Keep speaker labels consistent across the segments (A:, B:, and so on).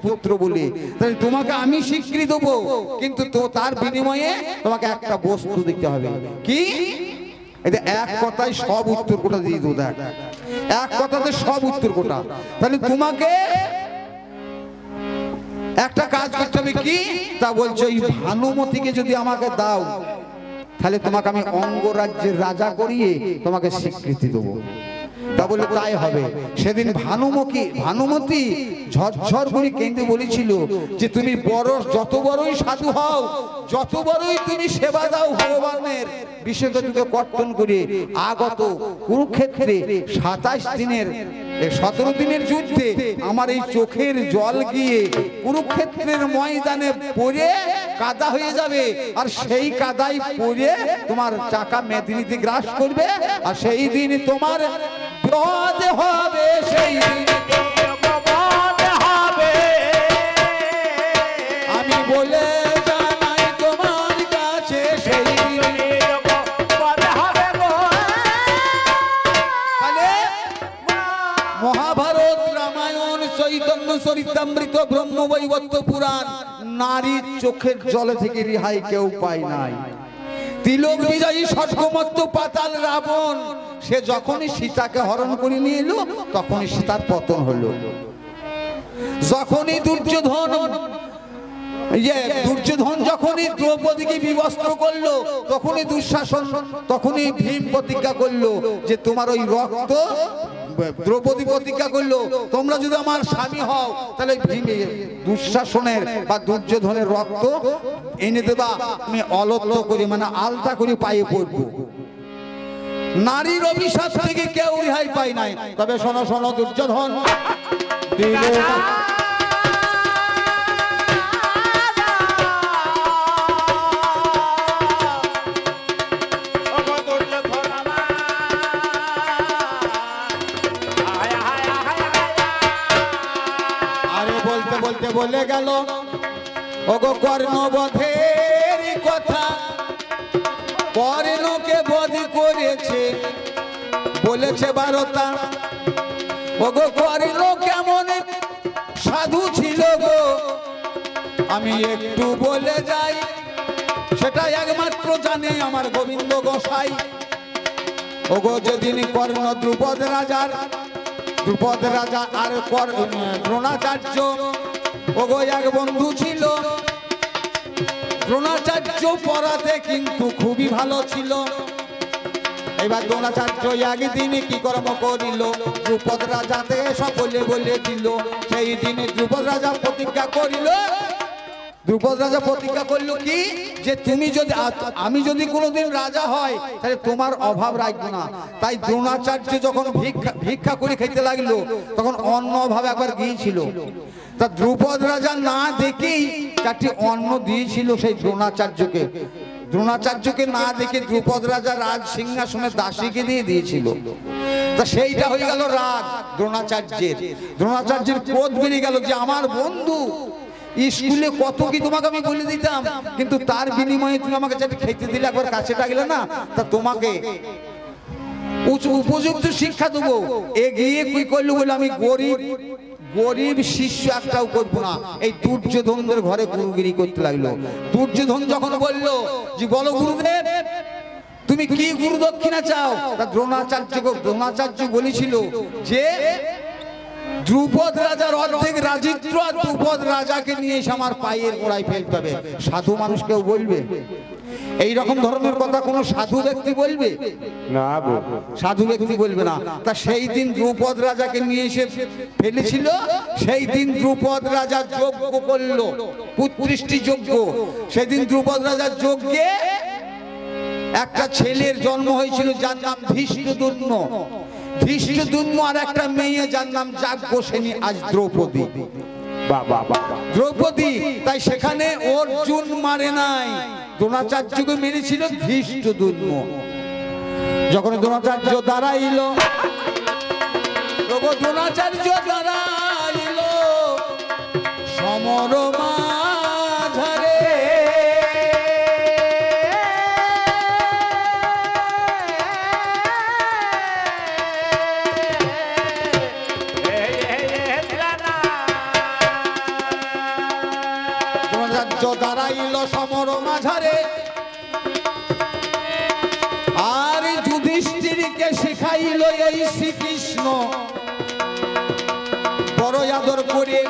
A: পুত্র বলে, তাহলে তোমাকে আমি স্বীকৃতি দেবো, কিন্তু তো তার বিনিময়ে তোমাকে একটা বস্তু দিতে হবে। কি? এটা এক কথায় সব উত্তর কোটা দিয়ে দেবো। দেখ, এক কথাতে সব উত্তর কোটা। তাহলে তোমাকে একটা কাজ করতে হবে। কি তা বলছো? এই ভানুমতিকে যদি আমাকে দাও, তাহলে তোমাকে আমি অঙ্গরাজ্যের রাজা করিয়ে তোমাকে স্বীকৃতি দেবো। তা বলে তাই হবে। সেদিন ভানুমতি ঝরঝর করে কেঁদে বলেছিল যে তুমি বড়, যত বড়ই সাধু হও, যত বড়ই তুমি সেবা দাও ভগবানের, বিশ্বকে কর্তন করে আগত কুরুক্ষেত্রে 17 দিনের যুদ্ধে আমার এই চোখের জল গিয়ে কুরুক্ষেত্রের ময়দানে পড়ে কাদা হয়ে যাবে, আর সেই কাদায় পড়ে তোমার চাকা মেদিনীতে গ্রাস করবে, আর সেই দিন তোমার বিপদ হবে। সেই দিন হবে আমি বলে জানাই তোমার কাছে, সেই দিন মহাভারত, রামায়ণ, চৈতন্য চরিতামৃত, ব্রহ্মবৈবর্ত পুরাণ, নারীর চোখের জলে থেকে রেহাই কেউ পায় নাই। তিলক বিজয়ী স্বর্গমত্ত পাতাল রাবণ, সে যখনই সীতাকে হরণ করে নিয়ে এলো, তখনই সীতার পতন হলো। যখনই দুর্যোধন যখনই দ্রৌপদীকে বিবস্ত্র করলো, তখনই দুঃশাসন, তখনই ভীম প্রতিজ্ঞা করলো যে তোমার ওই রক্ত, দ্রৌপদী প্রতিজ্ঞা করলো তোমরা যদি আমার স্বামী হও, তাহলে দুঃশাসনের বা দুর্যোধনের রক্ত এনে দেবা, আমি অলত্য করে মানে আলতা করে পায়ে পড়বো। নারীর অভিশাপ থেকে কেউ রেহাই পায় নাই। তবে শোনো শোনো, দুর্যোধন বলে গেল, ওগো কর্ণবধের কথা, কর্ণকে বধ করেছে, বলেছে বারতা। ওগো কর্ণ কেমন সাধু ছিল গো, আমি একটু বলে যাই, সেটা একমাত্র জানে আমার গোবিন্দ গোসাই। ওগো যেদিন কর্ণ দ্রুপদ রাজা আর দ্রোণাচার্য, ওগো এক বন্ধু ছিল। দ্রোণাচার্য পড়াতে কিন্তু খুবই ভালো ছিল। এবার দ্রোণাচার্য একদিন কি কর্ম করিল, দ্রুপদ রাজাতে সকলে বলে দিল। সেই দিনে দ্রুপদ রাজা প্রতিজ্ঞা করিল, দ্রুপদ রাজা প্রতিজ্ঞা করলো কি, যে তুমি যদি, আমি যদি কোনোদিন রাজা হয়, তাহলে তোমার অভাব রাখবো না। তাই দ্রোণাচার্য যখন ভিক্ষা করে খেতে লাগলো, তখন অন্ন অভাব একবার গিয়েছিল। তা দ্রুপদ রাজা না দেখেই 4টি অন্ন দিয়েছিল সেই দ্রোণাচার্যকে। দ্রোণাচার্যকে না দেখে দ্রুপদ রাজা রাজ সিংহাসনের দাসীকে দিয়ে দিয়েছিল। তা সেইটা হয়ে গেল রাগ দ্রোণাচার্যের ক্রোধ বেড়ে গেল যে আমার বন্ধু, স্কুলে কত কি তোমাকে আমি বলে দিতাম, কিন্তু তার বিনিময়ে তুমি আমাকে যেটা খেতে দিলে, একবার কাছে ডাকলে না, তা তোমাকে উপযুক্ত শিক্ষা দেবো। এগিয়ে কি করলো বলে আমি গরিব শিষ্য একটাও করবো না, এই দুর্যোধনদের ঘরে গুরুগিরি করতে লাগলো। দুর্যোধন যখন বললো যে বলো গুরুদেব তুমি কি গুরু দক্ষিণা চাও, তা দ্রোণাচার্য বলেছিল যে দ্রুপদ রাজার অর্ধেক রাজিত্র আর দ্রুপদ রাজাকে নিয়ে এসে আমার পায়ের গোড়ায় ফেলতে হবে। সাধু মানুষ কেউ বলবে এই রকম ধরনের কথা? কোন সাধু ব্যক্তি বলবে না, সাধু ব্যক্তি বলবে না। তা সেই দিন দ্রুপদ রাজাকে নিয়ে এসে ফেলেছিল। সেই দিন দ্রুপদ রাজা যজ্ঞ করলো, পুত্রিষ্টি যজ্ঞ। সেদিন দ্রুপদ রাজার যজ্ঞে একটা ছেলের জন্ম হয়েছিল, যার নাম ধৃষ্টদ্যুম্ন। আর একটা মেয়ে যার নাম যাজ্ঞসেনী, আজ দ্রৌপদী। দ্রৌপদী, তাই সেখানে অর্জুন মারে নাই, দ্রোণাচার্যকে মেরেছিল ধৃষ্টদ্যুম্ন। যখন দ্রোণাচার্য দাঁড়াইল, দ্রোণাচার্য দাঁড়াইল সমরমা রাজ্য দাঁড়াইল সমর মাঝারে আর যুধিষ্ঠিরকে শিখাইল এই শ্রীকৃষ্ণ বড় আদর করে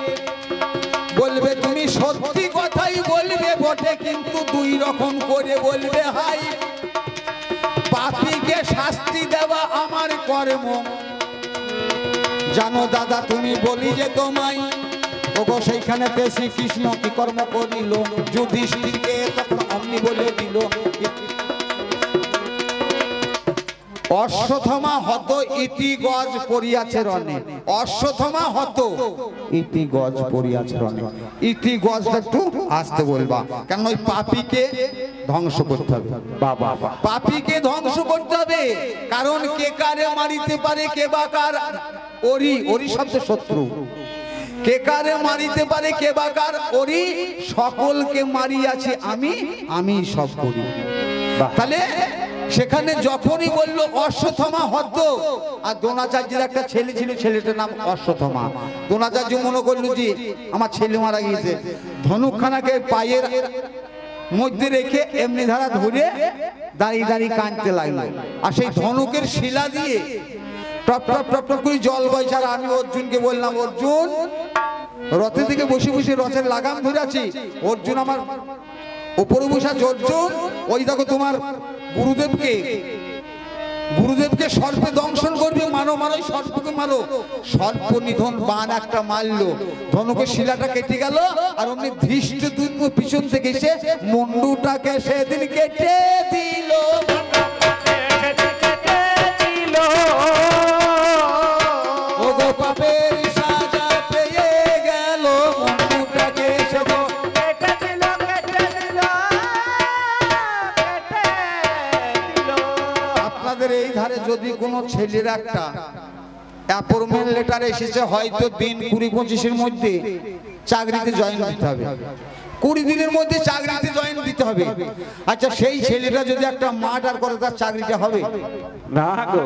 A: বলবে তুমি সত্যি কথাই বলবে বটে কিন্তু দুই রকম করে বলবে হাই পাপীকে শাস্তি দেওয়া আমার কর্ম জানো দাদা তুমি বলি যে তোমায় ওগো সেইখানে শ্রীকৃষ্ণ কি কর্ম করিল যুধিষ্ঠিরকে তখন অমনি বলে দিল অশ্বত্থমা হত ইতি গজ পড়িয়াছে রণে অশ্বত্থমা হত ইতি গজ পড়িয়াছে রণে ইতি গজটা একটু আসতে বলবা কারণ ওই পাপীকে ধ্বংস করতে হবে বাবা পাপীকে ধ্বংস করতে হবে কারণ কে কারে মারিতে পারে কে বা কার ওরি ওরি শব্দ শত্রু কে কারে মারিতে পারে কে বা কার ওরি সকলকে মারিয়াছি আমি আমি সব করি তাহলে সেখানে যখনই বললো অশ্বত্থমা হত আর দ্রোণাচার্যের একটা ছেলে ছিল ছেলেটার নাম অশ্বত্থমা দ্রোণাচার্য মনে করলো যে আমার ছেলে মারা গিয়েছে ধনুকখানাকে পায়ের মধ্যে রেখে এমনি ধারা ধরে দাঁড়িয়ে দাঁড়িয়ে কাঁদতে লাগলো আর সেই ধনুকের শিলা দিয়ে টপ টপ টপ টপ করে জল বইছে আর আমি অর্জুনকে বললাম অর্জুন রথে থেকে বসে বসে রথের লাগাম ধরে আছি অর্জুন আমার উপরে বসে আছে অর্জুন ওই দেখো তোমার গুরুদেবকে সর্পে দংশন করবে মারো মারো সর্পকে মারো সর্প নিধন বান একটা মারলো ধনুকের শিলাটা কেটে গেল আর অমনি ধৃষ্টদ্যুম্ন পিছন থেকে এসে মুন্ডুটাকে সেদিন কেটে দিল ওগো পাপের সাজা পেয়ে গেল মুন্ডুটাকে এই ধারে যদি কোনো ছেলের একটা অ্যাপয়েন্টমেন্ট লেটার এসেছে হয়তো দিন 20-25 মধ্যে চাকরিতে জয়েন দিতে হবে 20 দিনের মধ্যে চাকরিতে জয়েন দিতে হবে আচ্ছা সেই ছেলেটা যদি একটা মার্ডার করে তার চাকরিটা হবে না গো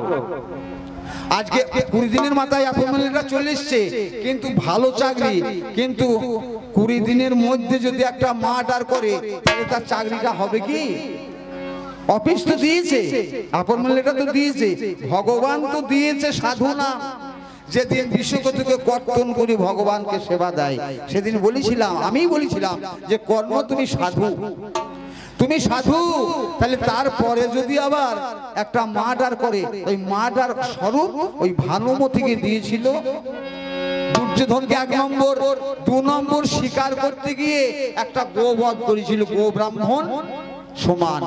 A: আজকে 20 দিনের মাথায় অ্যাপয়েন্টমেন্ট লেটার চলে এসেছে কিন্তু ভালো চাকরি কিন্তু 20 দিনের মধ্যে যদি একটা মার্ডার করে তাহলে তার চাকরিটা হবে কি অফিস তো দিয়েছে অ্যাপয়েন্টমেন্ট লেটার তো দিয়েছে ভগবান তো দিয়েছে সাধনা যেদিন বিশ্বকর্তাকে কর্তন করে ভগবানকে সেবা দেয় সেদিন আমি বলেছিলাম যে কর্ম তুমি সাধু তাহলে তারপরে যদি আবার একটা মার্ডার করে ওই মার্ডার স্বরূপ ওই ভানুমতিকে দিয়েছিল দুর্যোধনকে 1 নম্বর 2 নম্বর স্বীকার করতে গিয়ে একটা গোবধ করেছিল গো ব্রাহ্মণ সমান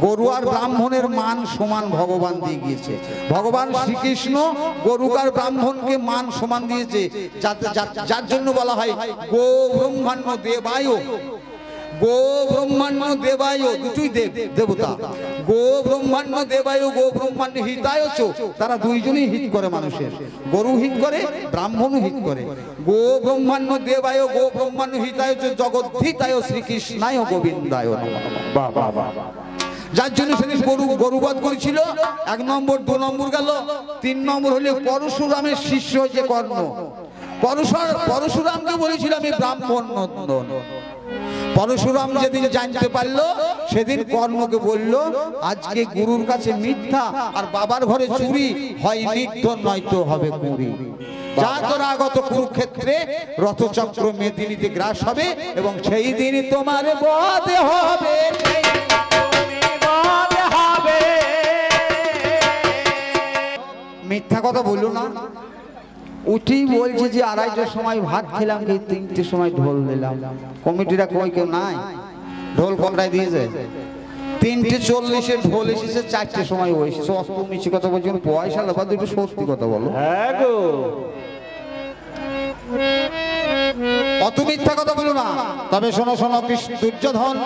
A: গরু আর ব্রাহ্মণের মান সমান ভগবান দিয়ে গিয়েছে ভগবান শ্রীকৃষ্ণ গরু আর ব্রাহ্মণকে মান সমান দিয়েছে যার জন্য বলা হয় গো ব্রহ্মাণ্য দেবায় গো ব্রহ্মাণ্য দেবায় দুটোই দেবতা গো ব্রহ্মাণ্য দেবায় গো ব্রহ্মাণ্য হিতায় তারা দুইজনই হিত করে মানুষের গরু হিত করে ব্রাহ্মণও হিত করে গো ব্রহ্মাণ্য দেবায় গো ব্রহ্মাণ্য হিতায় জগদ্ধিতায় শ্রীকৃষ্ণায় গোবিন্দায় নমঃ যার জন্য সেদিন গরুবধ করেছিল 1 নম্বর 2 নম্বর গেল 3 নম্বর হলে পরশুরামের শিষ্য হয়েছে কর্ণ পরশুরামকে বলেছিল আমি ব্রাহ্মণ নন্দন পরশুরাম যেদিন জানতে পারলো সেদিন কর্ণকে বলল আজকে গুরুর কাছে মিথ্যা আর বাবার ঘরে চুরি হয় নিত্য নয়তো হবে কুড়ি যা তোরা আগত কুরুক্ষেত্রে রথচক্র মেদিনীতে গ্রাস হবে এবং সেই দিন তোমার বধ হবে মিথ্যা কথা বললো না উঠি বলছে যে 2:30টার সময় ভাত খেলাম কি 3টের সময় ঢোল দিলাম কমিটিরা কই কেউ নাই ঢোল কোনটায় দিয়েছে 3:40 ঢোল এসেছে 4টের সময় হয়েছে অস্ত মিছি কথা বলছেন পয়সা লাভা দুটো সত্যি কথা বলো হ্যাঁ গো অত মিথ্যা কথা বলো না তবে শোনো দুর্যোধন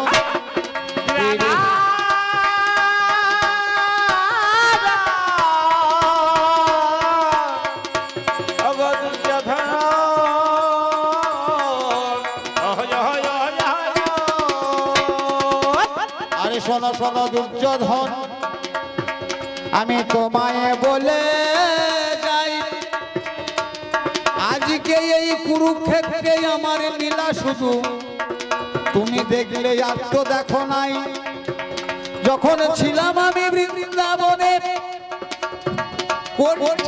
A: শোনো দুর্যোধন আমি তোমায় বলে যাই আজকে এই কুরুক্ষেত্রে আমার লীলা শুধু তুমি দেখলে আর তো দেখো নাই, যখন ছিলাম আমি বৃন্দাবনে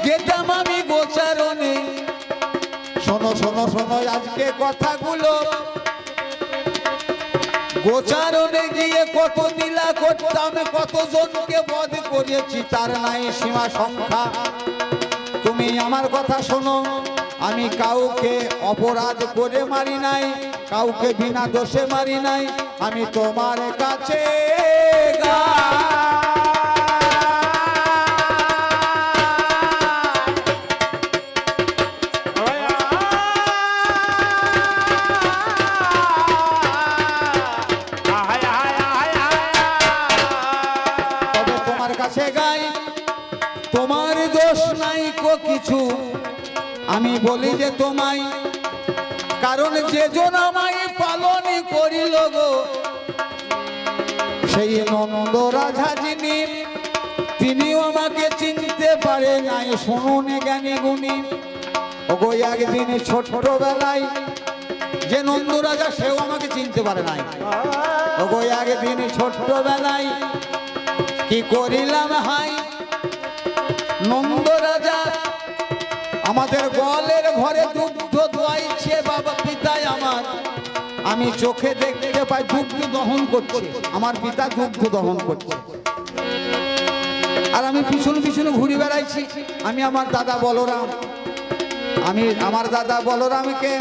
A: যেতাম আমি গোচারণে। শোনো শোনো শোনো আজকে কথাগুলো, গোচারণে গিয়ে কত লীলা করতাম, কত জনকে বধ করেছি তার নাই সীমা সংখ্যা। তুমি আমার কথা শোনো, আমি কাউকে অপরাধ করে মারি নাই, কাউকে বিনা দোষে মারি নাই। আমি তোমার কাছে গাই, তোমার দোষ নাই কো কিছু, আমি বলি যে তোমায়, কারণ যে জন আমায় পালন করিল গো সেই নন্দ রাজা যিনি, তিনিও আমাকে চিনতে পারে নাই। শুনুন জ্ঞানী গুণী, ওগো একদিন ছোটবেলায় যে নন্দ রাজা সেও আমাকে চিনতে পারে নাই। ওগো একদিন ছোটবেলায় কি করিলাম হাই, নন্দ রাজা আমাদের গোয়ালের ঘরে দুগ্ধ দোয়াইছে বাবা পিতাই আমার, আমি চোখে দেখতে পাই দুগ্ধ দহন করছে, আমার পিতা দুগ্ধ দহন করছে, আর আমি পিছনে পিছনে ঘুরে বেড়াইছি। আমি আমার দাদা বলরাম, আমি আমার দাদা বলরামকে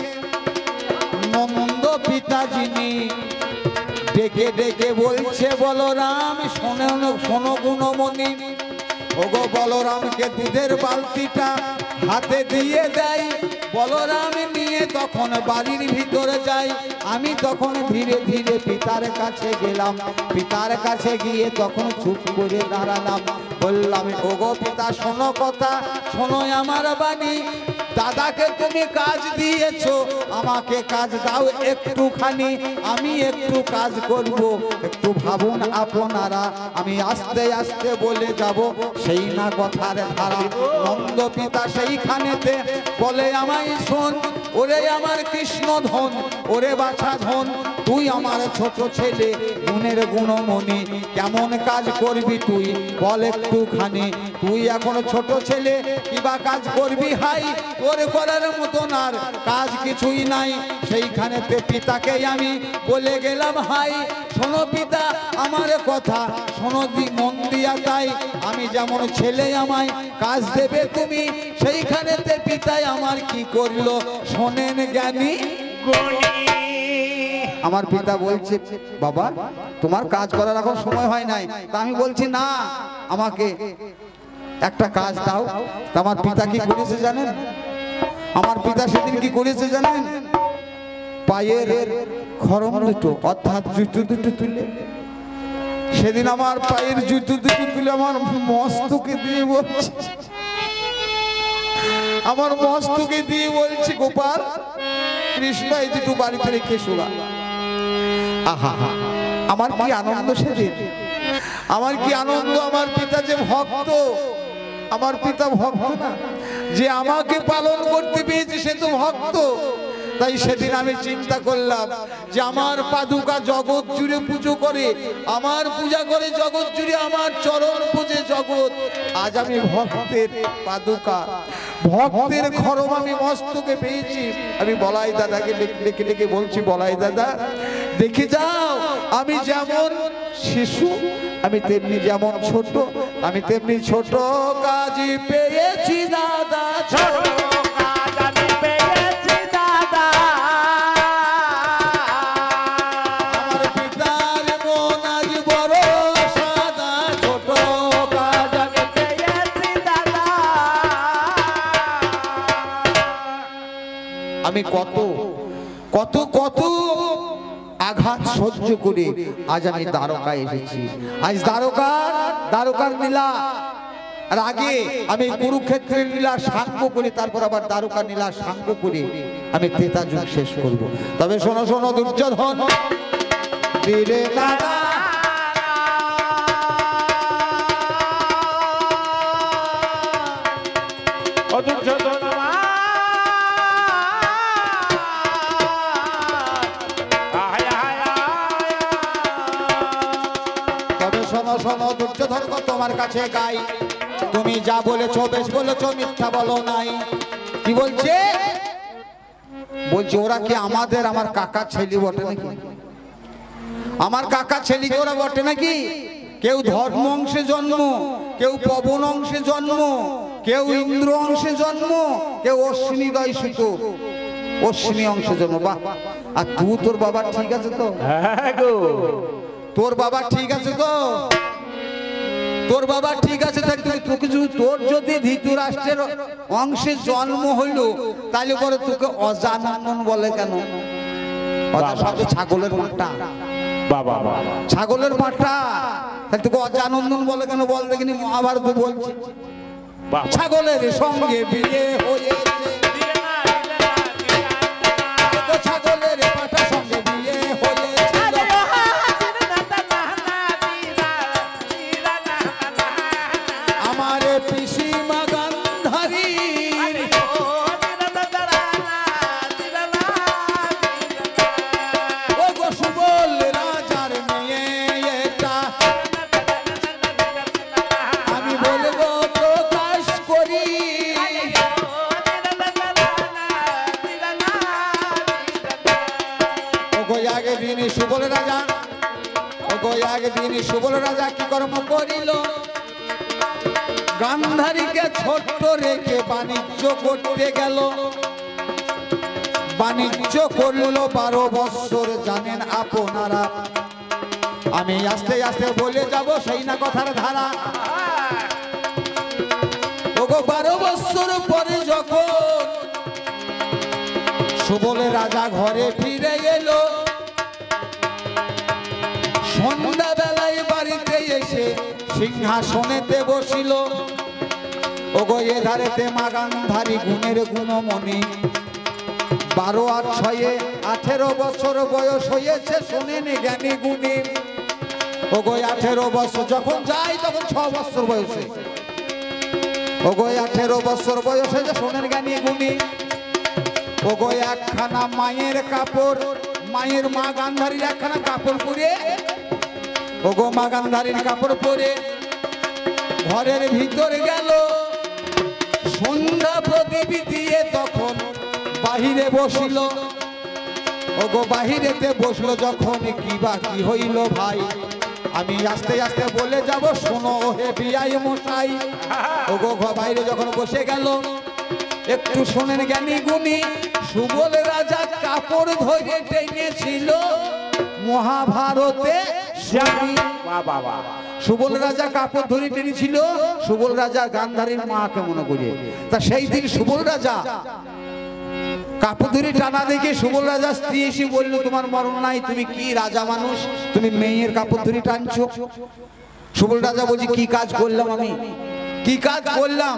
A: নন্দ পিতা যিনি ডেকে ডেকে বলছে, বলরাম শোনো শোনো গুণমণি। ওগো বলরামকে দুধের বালতিটা হাতে দিয়ে দেয়, বলরাম নিয়ে তখন বাড়ির ভিতরে যাই। আমি তখন ধীরে ধীরে পিতার কাছে গেলাম, পিতার কাছে গিয়ে তখন চুপ করে দাঁড়ালাম, বললাম ওগো পিতা শোনো কথা, শোনো আমার বাণী। দাদাকে তুমি কাজ দিয়েছো, আমাকে কাজ দাও একটুখানি, আমি একটু কাজ করব, একটু ভাবুন আপনারা, আমি আস্তে আস্তে বলে যাব সেই না কথার ধারা। নন্দ পিতা সেইখানেতে বলে আমায় শোন, ওরে আমার কৃষ্ণ ধন, ওরে বাছা ধন, তুই আমার ছোট ছেলে গুণের গুণমণি, কেমন কাজ করবি তুই বল একটুখানি। তুই এখন ছোট ছেলে, কিবা কাজ করবি হাই, তোর করার মতন আর কাজ কিছুই নাই। সেইখানেতে পিতাকে আমি বলে গেলাম হাই, শোনো পিতা আমার কথা, শোনো মন দিয়া তাই, আমি যেমন ছেলে আমায় কাজ দেবে তুমি। সেইখানেতে পিতাই আমার কি করলো শোনেন জ্ঞানী। আমার পিতা বলছে বাবা তোমার কাজ করার এখন সময় হয় নাই, তা আমি বলছি না আমাকে একটা কাজ দাও। আমার পিতা কি করেছে জানেন, আমার পিতা সেদিন কি করেছে জানেন, পায়ের খরম দুটো অর্থাৎ জুতো দুটো তুলে, সেদিন আমার পায়ের জুতো দুটো তুলে আমার মস্তকে দিয়ে বলছে, আমার মস্তকে দিয়ে বলছে গোপাল কৃষ্ণ এই দুটো বাড়িতে রেখে শোনা। আহা আমার কি আনন্দ সেদিন, আমার কি আনন্দ। আমার পিতা যে ভক্ত, আমার পিতা ভক্ত না, যে আমাকে পালন করতে পেরেছে সে তো ভক্ত। তাই সেদিন আমি চিন্তা করলাম যে আমার পাদুকা জগৎ জুড়ে পুজো করে, আমার পূজা করে জগৎ জুড়ে, আমার চরণ পূজে জগৎ। আজ আমি ভক্তের পাদুকা, ভক্তের খরম আমি মস্তকে পেয়েছি। আমি বলাই দাদাকে ডেকে ডেকে বলছি, বলাই দাদা দেখে যাও আমি যেমন শিশু, আমি তেমনি যেমন ছোট, আমি তেমনি ছোট কাজ পেয়েছি দাদা, ছোট কাজ আমি পেয়েছি দাদা। আমার পিতার মন আজ বড় সাদা, ছোট কাজ আমি পেয়েছি দাদা। আমি কত কত কত আঘাত সহ্য করে আজ আমি দ্বারকায় এসেছি। আজ দ্বারকার লীলা, আর আগে আমি কুরুক্ষেত্রের লীলা সাঙ্গ করে তারপর আবার দ্বারকা লীলা সাঙ্গ করে আমি ত্রেতা যুগ শেষ করব। তবে শোনো শোনো দুর্যোধন বীরে দাদা, শোনো দুর্যোধন তোমার কাছে গাই, তুমি যা বলেছো বেশ বলেছো, মিথ্যা বলো নাই। কি বলছে? বলছে ওরা কি আমাদের, আমার কাকা ছেলে বটে নাকি? আমার কাকা ছেলেকে ওরা বটে নাকি? কেউ ধর্ম অংশে জন্ম, কেউ পবন অংশে জন্ম, কেউ ইন্দ্র অংশে জন্ম, কেউ অশ্বিনী দয় সুত অশ্বিনী অংশে জন্ম। বাহ! আর তুই তোর বাবা ঠিক আছে তো?
B: হ্যাঁ গো,
A: তোর বাবা ঠিক আছে তো? তোর বাবা ঠিক আছে থাকতে তোকে তোর যদি ধৃতরাষ্ট্রের অংশে জন্ম হইল তাহলে পরে তোকে অজানন্দন বলে কেন? শব্দ ছাগলের মাঠটা,
B: বাবা
A: ছাগলের মাঠটা, তাহলে তোকে অজানন্দন বলে কেন? বল দেখিনি, মহাভারত বলছে ছাগলের সঙ্গে বিয়ে হয়েছে, ছাগলের পাঠার সঙ্গে বিয়ে হয়েছে। আমার পিসিমা গান্ধারী ও গো সুবল রাজার মেয়ে, এটা আমি বলবো প্রকাশ করি। ও গো আগে দিন সুবল রাজা, ও গো আগে দিন সুবল রাজা কি কর্ম করিল? গান্ধারীকে ছোট্ট রেখে বাণিজ্য করতে গেল। বাণিজ্য করলো 12 বৎসর, জানেন আপনারা। আমি আস্তে আস্তে বলে যাব, সেই না কথার ধারা। ওগো 12 বৎসর পরে যখন সুবল রাজা ঘরে ফিরে এলো, সন্ধ্যা বেলায় বাড়িতে এসে সিংহাসনেতে বসিল। ওগো এ ধারেতে মা গান্ধারী গুণের গুণমণি, 12 আর 6 18 বছর বয়স হয়েছে, শোনেন জ্ঞানী গুণী। ওগো 18 বছর যখন যাই তখন 6 বছর বয়সে, ওগো 18 বছর বয়সে যে শোনেন জ্ঞানী গুণী। ওগো একখানা মায়ের কাপড়, মায়ের মা গান্ধারীর একখানা কাপড় পরে, ওগো মা গান্ধারীর কাপড় পরে ঘরের ভিতর গেল। সন্ধ্যা প্রদীপ দিয়ে তখন বাহিরে বসিল। ওগো বাহিরেতে বসলো যখন, কি বা কি হইল ভাই? আমি আস্তে আস্তে বলে যাব, শোনো হে বিআই মশাই। ওগো বাইরে যখন বসে গেল, একটু শোনেন জ্ঞানী গুণী। সুবল রাজা কাপড় ধরে টেনেছিল মহাভারতে। সুবল রাজা কাপড় ধরে টেনেছিল, সুবল রাজা গান্ধারীর মাকে মনে করে। তা সেই দিন সুবল রাজা কাপড় ধরে টানা দেখে সুবল রাজা স্ত্রী এসে বলল, তোমার মরণ নাই, তুমি কি রাজা মানুষ, তুমি মেয়ের কাপড় ধরে টানছো? সুবল রাজা বলছে, কি কাজ করলাম আমি, কি কাজ করলাম?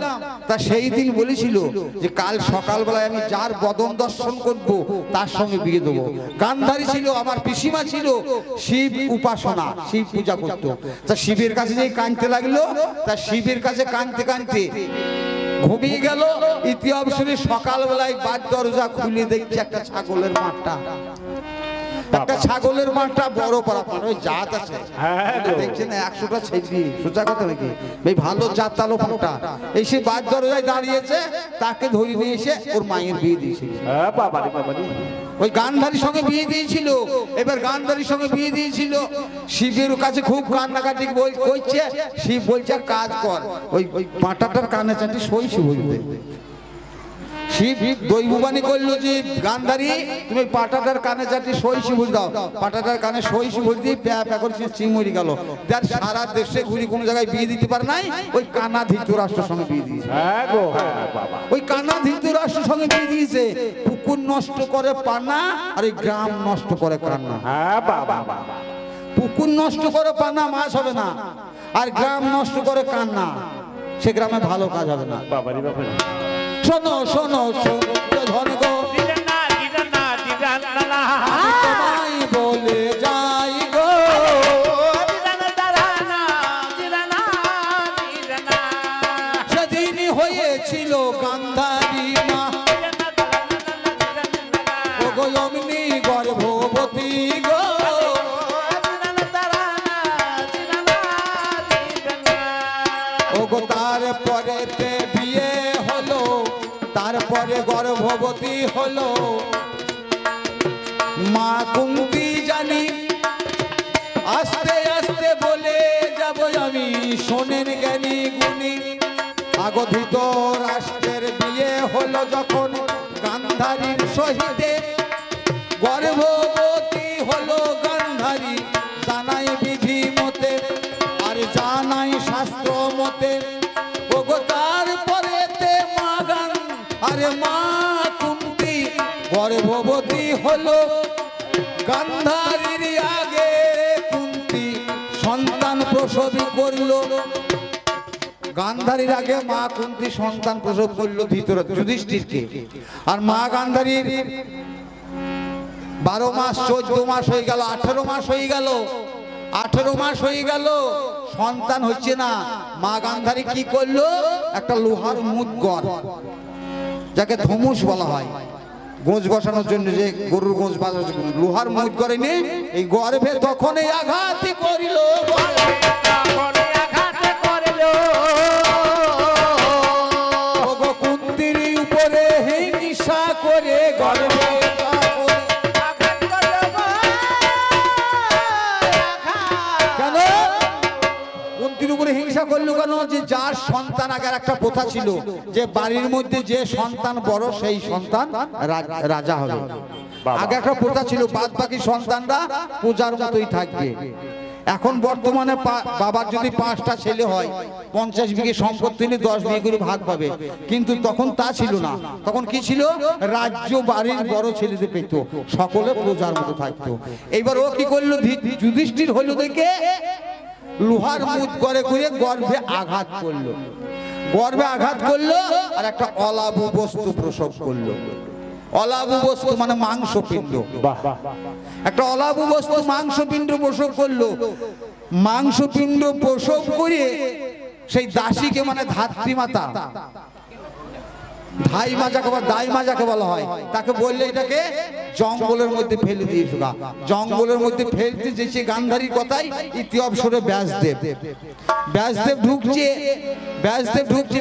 A: তা সেই দিন বলেছিল যে কাল সকালবেলায় আমি যার বদন দর্শন করব তার সঙ্গে বিয়ে দেবো। গান্ধারী ছিল, আমার পিসিমা ছিল শিব উপাসনা, শিব পূজা করতো। তা শিবের কাছে যেই কাঁদতে লাগলো, তা শিবের কাছে কাঁদতে কাঁদতে ঘুমিয়ে গেল। ইতিহাসে সকালবেলায় বাদ দরজা খুলে দেখছে একটা ছাগলের মাঠটা, একটা ছাগলের মাঠটা বড় পারাপার, ওই জাত আছে দেখছেন 100টা ছেলে, সোজা কথা নাকি ভাই, ভালো জাত আলো মাঠটা। এসে বাদ দরজায় দাঁড়িয়েছে, তাকে ধরে নিয়ে এসে ওর মায়ের বিয়ে দিয়েছিল। ওই গান্ধারীর সঙ্গে বিয়ে দিয়েছিল। এবার গান্ধারীর সঙ্গে বিয়ে দিয়েছিল, শিবের কাছে খুব কান্নাকাটি করছে। শিব বলছে কাজ কর, ওই পাঁটাটার কানে চাটি সই শিব বলতে। শিব দৈববাণী করলো যে গান্ধারী তুমি পাটাটার কানে চাটি সই শিবুর দাও। পাটাটার কানে সই শিবুর দিয়ে প্যা প্যা করে চিমড়ি গেল। তার সারা দেশে ঘুরি কোনো জায়গায় বিয়ে দিতে পারে নাই, ওই কানা ধৃতরাষ্ট্রের সঙ্গে বিয়ে দিয়েছে। ওই কানা ধৃতরাষ্ট্রের সঙ্গে বিয়ে দিয়েছে। পুকুর নষ্ট করে পানা, আর এই গ্রাম নষ্ট করে কান্না। পুকুর নষ্ট করে পানা, মাছ হবে না, আর গ্রাম নষ্ট করে কান্না, সে গ্রামে ভালো কাজ হবে না। শোনো শোনো ধন গো, তোমায় বলে যাই গো, সেদিন হয়েছিল গান্ধারী মা, ও গো অগ্নি গর্ভবতী গো। গর্ভবতী হলো মা কুন্তি জানি, আস্তে আস্তে বলে যাব আমি শোনেন জ্ঞানী গুণী। আগধিত রাষ্ট্রের বিয়ে হলো যখন গান্ধারীর সহিতে, গর্ভবতী হলো গান্ধারী জানাই বিধি মতে আর জানাই শাস্ত্র মতে। ওগো তারপরেতে মা আরে মা কুন্তি গর্ভবতী হলো, গান্ধারীর আগে কুন্তি সন্তান প্রসবী করলো। গান্ধারীর আগে মা কুন্তি সন্তান প্রসব করলো যুধিষ্ঠিরকে। আর মা গান্ধারীর 12 মাস 14 মাস হয়ে গেল, 18 মাস হয়ে গেল, 18 মাস হয়ে গেল, সন্তান হচ্ছে না। মা গান্ধারী কি করলো, একটা লোহার মুদ্গর, যাকে ধমুস বলা হয়, গোঁজ বসানোর জন্য যে গরুর গোঁজ বাজার, লোহার মুদ্গর এনে এই গর্ভে তখনই আঘাত করিল। কুন্তির উপরে হিংসা করে গর্ভে হিংসা করলো কেন, যে যার সন্তান, আগের একটা প্রথা ছিল যে বাড়ির মধ্যে যে সন্তান বড় সেই সন্তান রাজা হবে। আগে একটা প্রথা ছিল বাদ বাকি সন্তানরা পূজার মতোই থাকবে। এখন বর্তমানে বাবার যদি 5টা ছেলে হয় 50 বিঘে সম্পত্তি নিয়ে 10 বিঘে করে ভাগ পাবে, কিন্তু তখন তা ছিল না। তখন কি ছিল, রাজ্য বাড়ির বড় ছেলেদের পেত, সকলে পূজার মতো থাকতো। এইবার ও কি করলো, যুধিষ্ঠির হলো দেখে লোহার মুদ করে করে গর্ভে আঘাত করলো, গর্ভে আঘাত করলো আর একটা অলাভু বস্তু প্রসব করলো। অলাভু বস্তু মানে মাংসপিণ্ড, একটা অলাভু বস্তু মাংসপিণ্ড প্রসব করলো। মাংসপিণ্ড প্রসব করে সেই দাসীকে মানে ধাত্রী মাতা, ধাই মাজাকে বা দাই মাজাকে বলা হয়, তাকে বললে এটাকে জঙ্গলের মধ্যে ফেলে দিয়েছিল। জঙ্গলের মধ্যে ফেলতে যেছে গান্ধারীর কথাই ইতি অবসরে ব্যাসদেব ঢুকছে,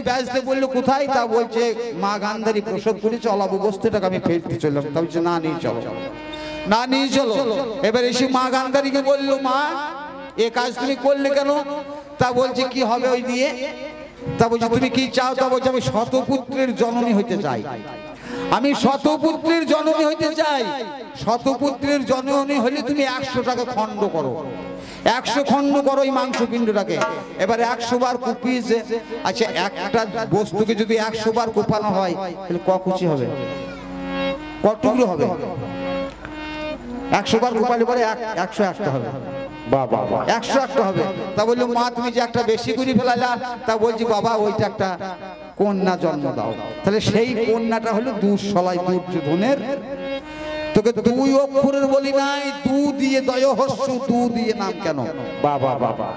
A: ব্যাসদেব বললো কোথায়, তা বলছে মা গান্ধারী প্রসব করেছে, অলাভ বস্তুটাকে আমি ফেলতে চললাম। তা বলছে না নিয়ে চলো, না নিয়ে চলো। এবার এসে মা গান্ধারীকে বললো, মা এ কাজ তুমি করলে কেন? তা বলছে কি হবে ওই দিয়ে? তা বলছে তুমি কি চাও? তা বলছে আমি শতপুত্রের জননী হইতে চাই, আমি শতপুত্রের জননী হইতে চাই। শতপুত্রের জননী হলে তুমি 100টাকে খণ্ড করো, 100 খণ্ড করো এই মাংসপিণ্ডটাকে। এবার 100 বার কুপিয়েছে। আচ্ছা, একটা বস্তুকে যদি 100 বার কোপানো হয় তাহলে কুচি হবে, কটুকরো হবে? 100 বার কোপালে পরে 101টা হবে, 101টা হবে। তা বললো মা তুমি যে একটা বেশি করে ফেলাইলা। তা বলছি বাবা ওইটা একটা কন্যা জন্ম দাও। তাহলে সেই কন্যাটা হলো দুঃসলাই দুর্যোধনের। তোকে 2 অক্ষরের বলি নাই, দু দিয়ে দয়হস্য, দু দিয়ে নাম কেন? বাবা বাবা,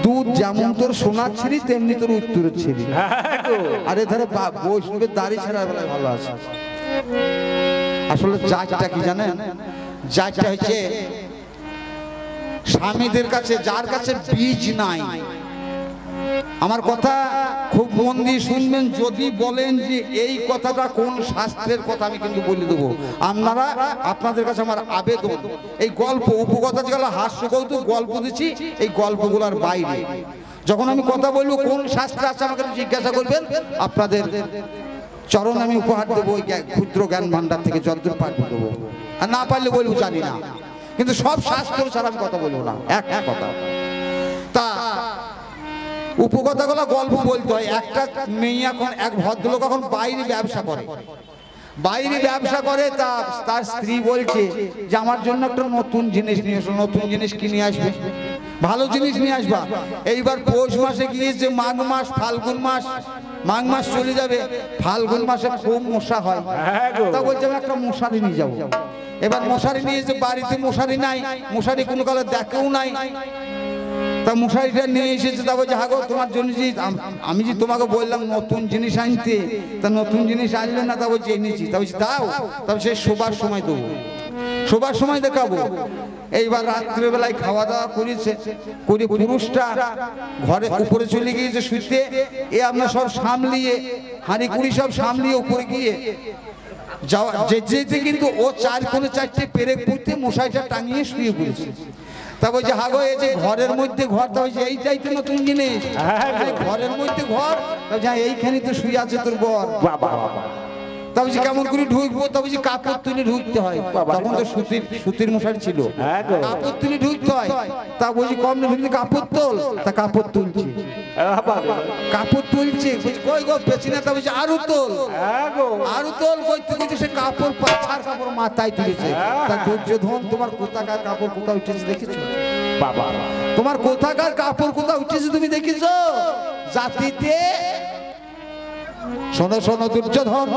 A: দুধ যেমন তোর সোনার ছিরি তেমনি তোর উত্তরের ছিরি। আরে ধরে বৈষ্ণবের দাড়ি ছেড়ার বেলায় ভালো আছে। আসলে জাতটা কি জানেন? জাতটা হচ্ছে স্বামীদের কাছে, যার কাছে বীজ নাই। আমার কথা খুব মন দিয়ে শুনবেন। যদি বলেন যে এই কথাটা কোন শাস্ত্রের কথা, আমি কিন্তু বলে দেবো। আপনারা, আপনাদের কাছে আমার আবেদন, এই গল্প উপকথা যেগুলো হাস্য কৌতুক গল্প দিচ্ছি, এই গল্পগুলোর বাইরে যখন আমি কথা বলবো কোন শাস্ত্রে আছে আমাকে জিজ্ঞাসা করবেন। আপনাদের চরণ আমি উপহার দেবো ওই ক্ষুদ্র জ্ঞান ভান্ডার থেকে, যতদূর পারবো দেবো। আর না পারলে বলবো জানি না, কিন্তু সব শাস্ত্র ছাড়া আমি কথা বলবো না, এক কথা। তা উপকথাগুলো গল্প বলতে হয়। একটা মেয়ে এখন, এক ভদ্রলোক এখন বাইরে ব্যবসা করে, তা তার স্ত্রী বলছে যে আমার জন্য একটা নতুন জিনিস নিয়ে এসো। নতুন জিনিস কি নিয়ে আসবে? ভালো জিনিস নিয়ে আসবা। এইবার পৌষ মাসে গিয়েছে, মাঘ মাস, ফাল্গুন মাস, মাঘ মাস চলে যাবে, ফাল্গুন মাসে খুব মশা হয়। তা বলছে আমি একটা মশারি নিয়ে যাবো। এবার মশারি নিয়ে যে বাড়িতে মশারি নাই, মশারি কোনো কালে দেখেও নাই। তা মশারিটা নিয়ে এসেছে। তা বলছে হাগো তোমার জন্য যে আমি যে তোমাকে বললাম নতুন জিনিস আনতে, তা নতুন জিনিস আনলে না। তা বলছে এনেছি। তা বলছি দাও। তবে সে শোবার সময় দেবো, শোবার সময় দেখাবো। এইবার রাত্রিবেলায় খাওয়া দাওয়া করেছে, করে পুরুষটা ঘরে উপরে চলে গিয়েছে শুতে। এ আমরা সব সামলিয়ে হাঁড়ি কুড়ি সব সামলিয়ে উপরে গিয়ে যাওয়া যেতে কিন্তু ও চারটে পেরেক পুঁতে মশাইটা টাঙিয়ে শুয়ে পড়েছে। তা বলছে হাগো এই যে ঘরের মধ্যে ঘর, তা বলছে এইটাই তো নতুন জিনিস, ঘরের মধ্যে ঘর, এইখানে তো শুয়ে আছে তোর বর। তা বলছি কেমন করে ঢুকবো? তা বলছি কাপড় তুলে ঢুকতে হয়। তখন তো সুতির মশারি ছিল, কাপড় তুলে ঢুকতে হয়। তা বলছি কম ঢুকতে কাপড় তোল। তা কাপড় তুলছে, কাপড় তুলছে, কই গো পেছনে। তা বলছি আরো তোল, আরো তোল করতে করতে সে কাপড় পাছার কাপড় মাথায় তুলেছে। তা দুর্যোধন তোমার কোথাকার কাপড় কোথা উঠেছে দেখেছো? বাবা তোমার কোথাকার কাপড় কোথা উঠেছে তুমি দেখেছো? জাতিতে শোনো শোনো দুর্যোধন,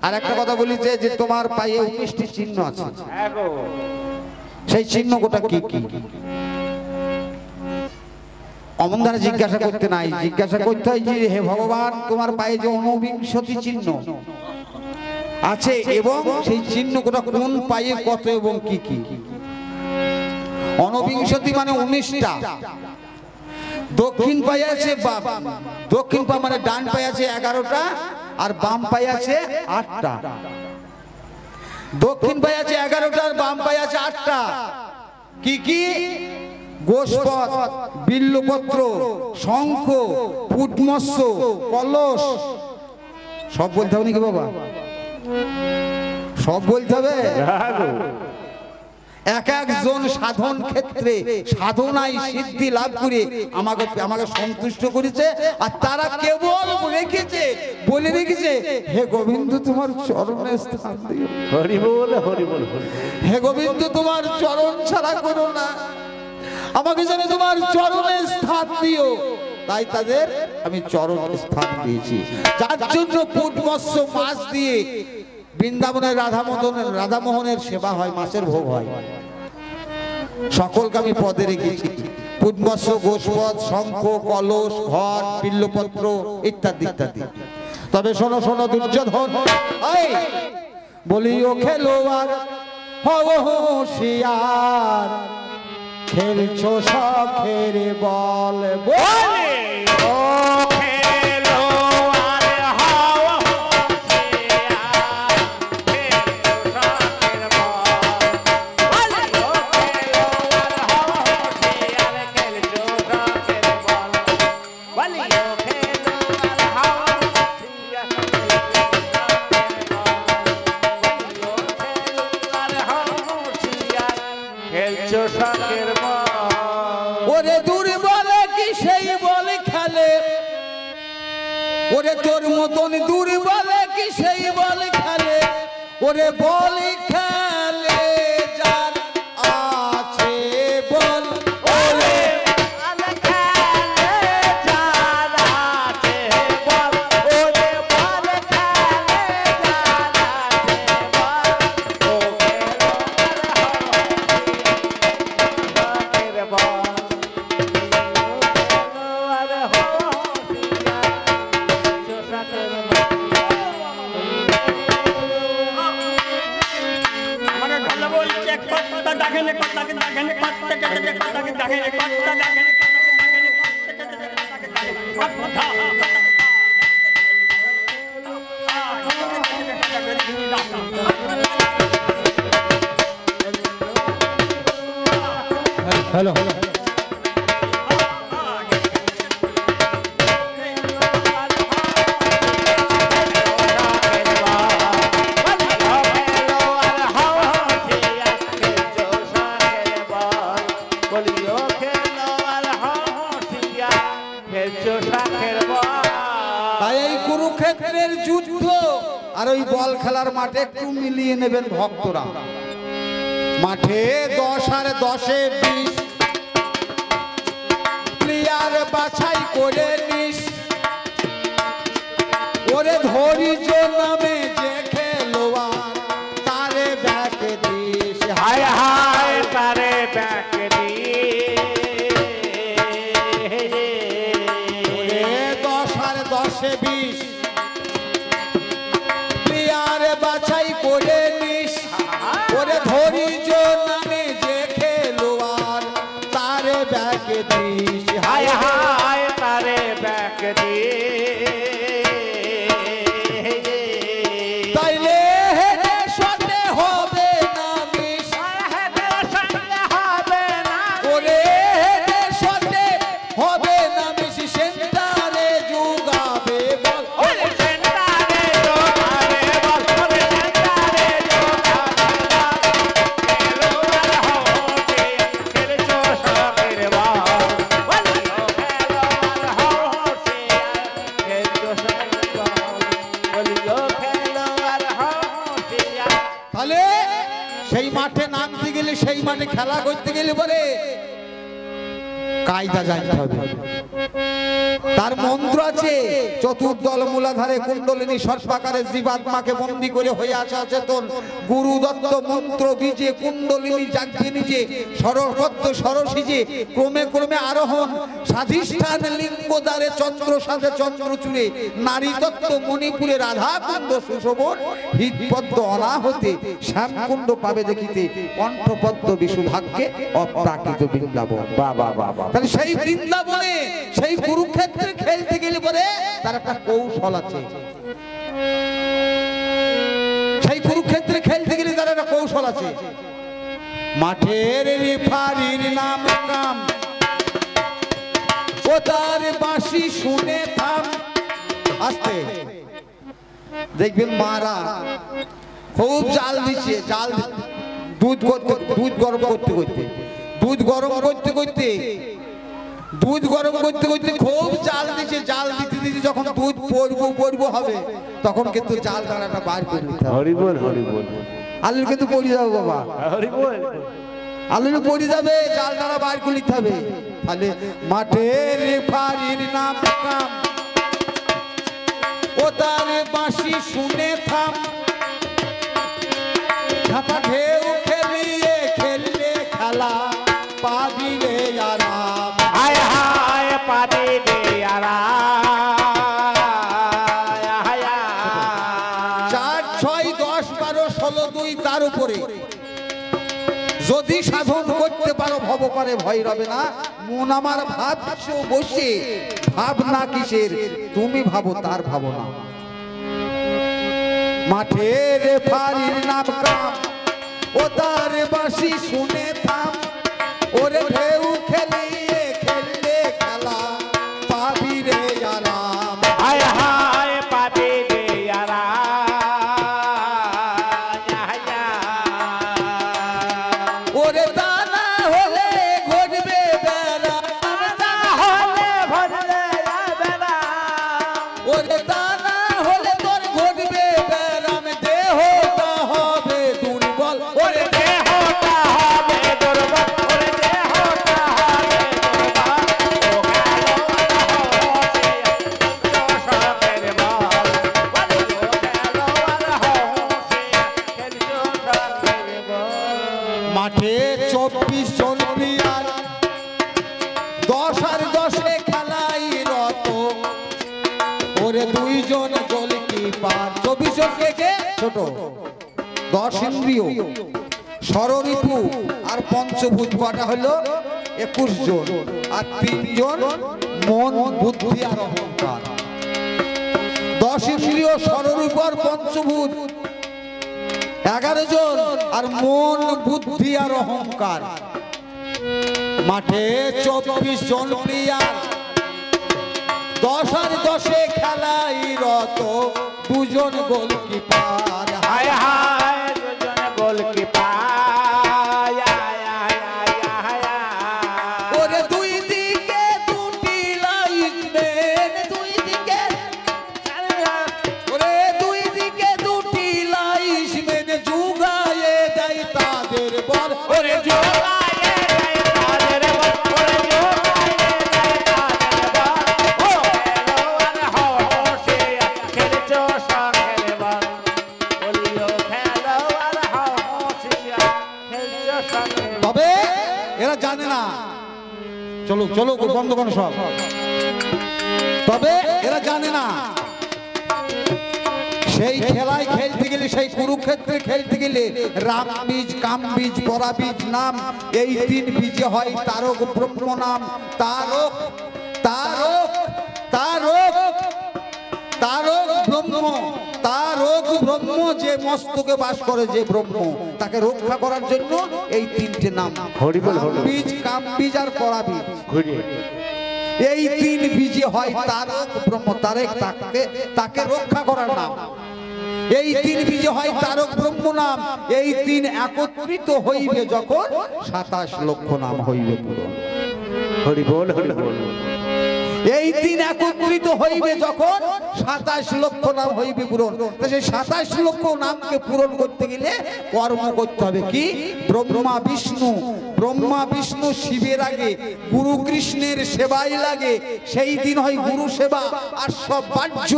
A: আর একটা কথা বলি যে তোমার পায়ে 19টি চিহ্ন আছে, সেই চিহ্ন গোটা কি কি? অমন ধারা জিজ্ঞাসা করতে নাই, জিজ্ঞাসা করতে হয় যে হে ভগবান তোমার পায়ে যে 49টি চিহ্ন আছে এবং সেই চিহ্ন গোটা কোন পায়ে কত এবং কি কি? 49 মানে 19টা। দক্ষিণ পায়ে আছে, দক্ষিণ পা মানে ডান পায়ে আছে 11টা, আর বাম পায়ে আছে 8টা। দক্ষিণ পায়ে আছে 11টা আর বাম পায়ে আছে 8টা। কি কি? গোষ্পদ, বিল্লপত্র, শঙ্খ, পুটমৎস্য, কলস। সব বলতে হবে নাকি বাবা? সব বলতে হবে। এক একজন সাধন ক্ষেত্রে সাধনায় সিদ্ধি লাভ করে আমাকে সন্তুষ্ট করেছে। আর তারা কেবল বলে রেখেছে হে গোবিন্দ তোমার চরণে স্থান দিও। হরি বল হরি বল। হে গোবিন্দ তোমার চরণ ছাড়া করো না, আমাকে যেন তোমার চরণে স্থান দিও। তাই তাদের আমি চরণ স্থান দিয়েছি, যার জন্য পুটমৎস্য মাছ দিয়ে বৃন্দাবনের রাধামোহনের সেবা হয়, মাছের ভোগ হয়। সকলকে আমি পদে রেখেছি, পুটমৎস্য, গোষ্পদ, শঙ্খ, কলস, ঘট, বিল্লপত্র ইত্যাদি ইত্যাদি। তবে শোনো শোনো দুর্যোধন, বলি ও খেলোয়াড় হও হুঁশিয়ার, খেলছো শখের বল বলে ও ওরে তোর মতন দূর বলে কি সেই বল খেলে, ওরে বল খেলে যার আছে বল, ওরে খেলে যার আছে বল, ওরে বল খেলে যার আছে বল, हेलो কুরুক্ষেত্রের যুদ্ধ আর ওই বল খেলার মাঠে একটু মিলিয়ে নেবেন ভক্তরা। মাঠে 10 আর 10-এ 20 প্লেয়ার বাছাই করে নিস, ওরে ধৈর্য নামে যে খেলোয়াড় তারে ব্যাকে তাহলে সেই মাঠে নামতে গেলে, সেই মাঠে খেলা করতে গেলে পরে কায়দা জানতে হবে। তার মন্ত্র আছে, চতুর্দল মূলাধারে কুণ্ডলিনী সর্পাকারে জীবাত্মাকে বন্দী করে হয়ে আসা চেতন গুরু দত্ত মন্ত্র বীজে কুণ্ডলিনী জাগিয়ে নিজে সরবত্ত সরসিজে ক্রমে ক্রমে আরোহণ স্বাধিষ্ঠান লিঙ্গদ্বারে চন্দ্র সাথে চন্দ্রচূড়ে নারী তত্ত্ব মণিপুরে রাধা কুণ্ড সুশোভন হৃদপদ্ম অনাহতে শ্যামকুণ্ড পাবে দেখিতে কণ্ঠপদ্ম বিশুভাগ্যে অপ্রাকৃত বৃন্দাবন। বাবা বাবা, তাহলে সেই বৃন্দাবনে সেই কুরুক্ষেত্রে খেলতে গেলে পরে তার একটা কৌশল আছে। সেই কুরুক্ষেত্রে খেলতে গেলে তার একটা কৌশল আছে। মাঠের রেফারির নাম কাম, ও তার বাঁশি শুনে থাম। আস্তে দেখবেন মারা খুব জাল দিচ্ছে, জাল দুধ গরম করতে করতে দুধ গরম করতে করতে দুধ গরম করতে করতে খুব জাল দিচ্ছে, জাল দিতে দিতে যখন দুধ পড়বো হবে তখন কিন্তু জাল দাঁড়াটা বার করে নিতে হবে। হরিবল হরিবল, আলুর কিন্তু পড়ে যাবে বাবা, হরিবল আলুর পড়ে যাবে, জাল দাঁড়া বার করে নিতে হবে। তাহলে মাঠের রেফারির নাম কাম, ও তার বাঁশি শুনে থাম। ঝাপা ঢেউ খেলিয়ে খেললে খেলা পাবি রে আরাম।
B: হায় হায় পাবি রে আরাম।
A: 4, 6, 10, 12, 16, 2 তার উপরে যদি সাধন করতে পারো ভব পারে ভয় রবে না। মন আমার ভাবছো বসে, ভাবনা কিসের তুমি ভাবো তার ভাবনা। মাঠের রেফারির নাম কাম, ও তার বাঁশি শুনে থাম। ওরে ঢেউ খেলিয়ে খেললে খেলা পাবি রে আরাম।
B: হায় হায় পাবি রে আরাম।
A: ওরে তা না হলে ঘটবে বেড়া,
B: না হলে ভরলে বেড়া।
A: ওরে তা না হলে তোর ঘটবে বেড়াম। দেহটা হবে দুর্বল,
B: ওরে দেহটা হবে দুর্বল, ওরে দেহটা হবে দুর্বল। ও
A: মাঠে 24 জন প্লেয়ার, 10 আর 10 খেলাই রত। ওরে 2 জন গোলকিপার। 24 জন কে ছোট, 10 ইন্দ্রিয় ষড়ঋতু আর পঞ্চভূত কটা হলো 21 জন, আর 3 জন মন বুদ্ধি আর অহংকার। 10 ইন্দ্রিয় ষড়ঋতু আর পঞ্চভূত 11 জন, আর মন বুদ্ধি আর অহংকার। মাঠে 24 জন প্লেয়ার, 10 আর 10 খেলাই রত। 2 জন গোলকিপার।
B: হায় হায় দুজন গোলকিপার।
A: ওরে 2 দিকে 2টি লাইনম্যান, 2 দিকে, ওরে 2 দিকে 2টি লাইনম্যান যুগায়ে দেয় তাদের বল।
B: ওরে জোগায়ে দেয় তাদের বল, ওরে জোগায়ে দেয় তাদের বল। ও খেলোয়াড় হও হোশিয়ার, খেলছো সঙ্গের বল। বলিও খেলোয়াড় হও হোশিয়ার, খেলছো সঙ্গের বল।
A: তবে এরা জানে না, চলো চলো বন্ধ করো সব। তবে এরা জানে না সেই খেলায় খেলতে গেলে, সেই কুরুক্ষেত্রে খেলতে গেলে রাম বীজ, কাম বীজ, পরা বীজ নাম, এই 3 বীজে হয় তারক ব্রহ্ম নাম। তারক তারক তারক তারক ব্রহ্ম, তারক ব্রহ্ম যে মস্তকে বাস করে যে ব্রহ্ম, তাকে রক্ষা করার জন্য এই 3টে নাম, রাম বীজ, কাম বীজ আর পরা বীজ। এই 3 বীজে হয় তারক ব্রহ্ম, তাকে রক্ষা করার নাম। এই 3 বীজে হয় তারক ব্রহ্ম নাম। এই 3 একত্রিত হইবে যখন 27 লক্ষ নাম হইবে পুরো।
B: হরি বল হরি বল।
A: এই দিন একত্রিত হইবে যখন 27 লক্ষ নাম হইবে পূরণ। তো সেই 27 লক্ষ নামকে পূরণ করতে গেলে কর্ম করতে হবে কি? ব্রহ্মা বিষ্ণু শিবের আগে গুরু কৃষ্ণের সেবাই লাগে। সেই দিন হয় গুরু সেবা, আর সব বাহ্য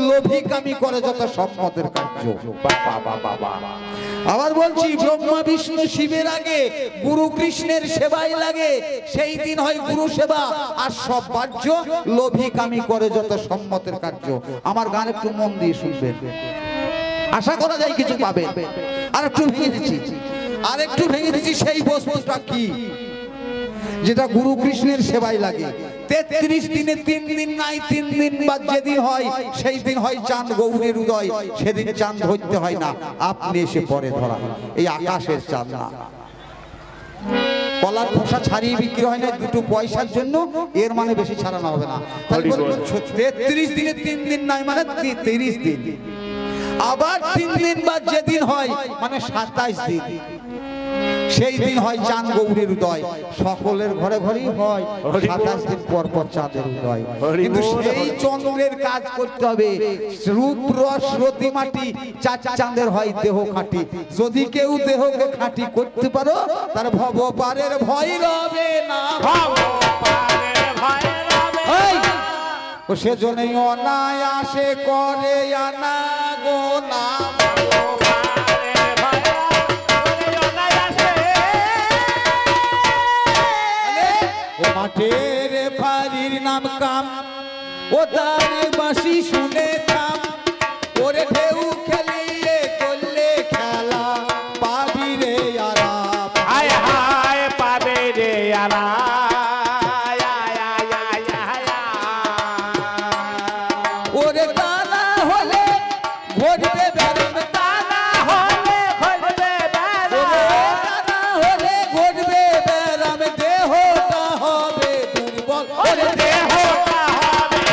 A: লোভিকামি করে যত সম্মতের কার্য। আবার বলছি, ব্রহ্মা বিষ্ণু শিবের আগে গুরু কৃষ্ণের সেবাই লাগে। সেই দিন হয় গুরু সেবা, আর সব বাহ্য লোভিকামি করে যত সম্মতের কার্য। আমার গান একটু মন দিয়ে শুনবেন, আশা করা যায় কিছু পাবে। আর একটু ভেঙে দিচ্ছি সেই বস্তুটা কি, যেটা গুরু কৃষ্ণের সেবাই লাগে। 33 দিনে 3 দিন নাই, 3 দিন বাদ যেদিন হয় সেই দিন হয় চাঁদ গৌরের উদয়। সেদিন চাঁদ ধরতে হয় না, আপনি এসে পরে ধরা। এই আকাশের চাঁদ না। কলার খোসা ছাড়িয়ে বিক্রি হয় না 2 পয়সার জন্য, এর মানে বেশি ছাড়ানো হবে না। 33 দিনে 3 দিন নাই মানে 30 দিন। আবার 3 দিন বাদ যেদিন হয় মানে 27 দিন। সেই দিন হয় চাঁদ গৌরের উদয়। সকলের ঘরে ঘরেই হয় 27 দিন পর পর চাঁদের উদয়। কিন্তু সেই চন্দ্রের কাজ করতে হবে। রূপ রস রতি মাটি, চাঁদের হয় দেহ খাঁটি। যদি কেউ দেহকে খাঁটি করতে পারো, তার ভব পারের ভয় রবে না। ও সেজন্যই অনায়াসে করে আনা গোনা। মাঠের ফারির নাম কাম, ও তার বাঁশি শুনে থাম। ওরে ঢেউ খেলিয়ে করলে খেলা, পাবি রে আরাম।
B: হায় হায় পাবে রে আরাম।
A: ওরে টানা হলে ঘটবে ব্যারাম, টানা হলে ঘটবে ব্যারাম। দেহটা হবে দুর্বল, ওরে দেহটা হবে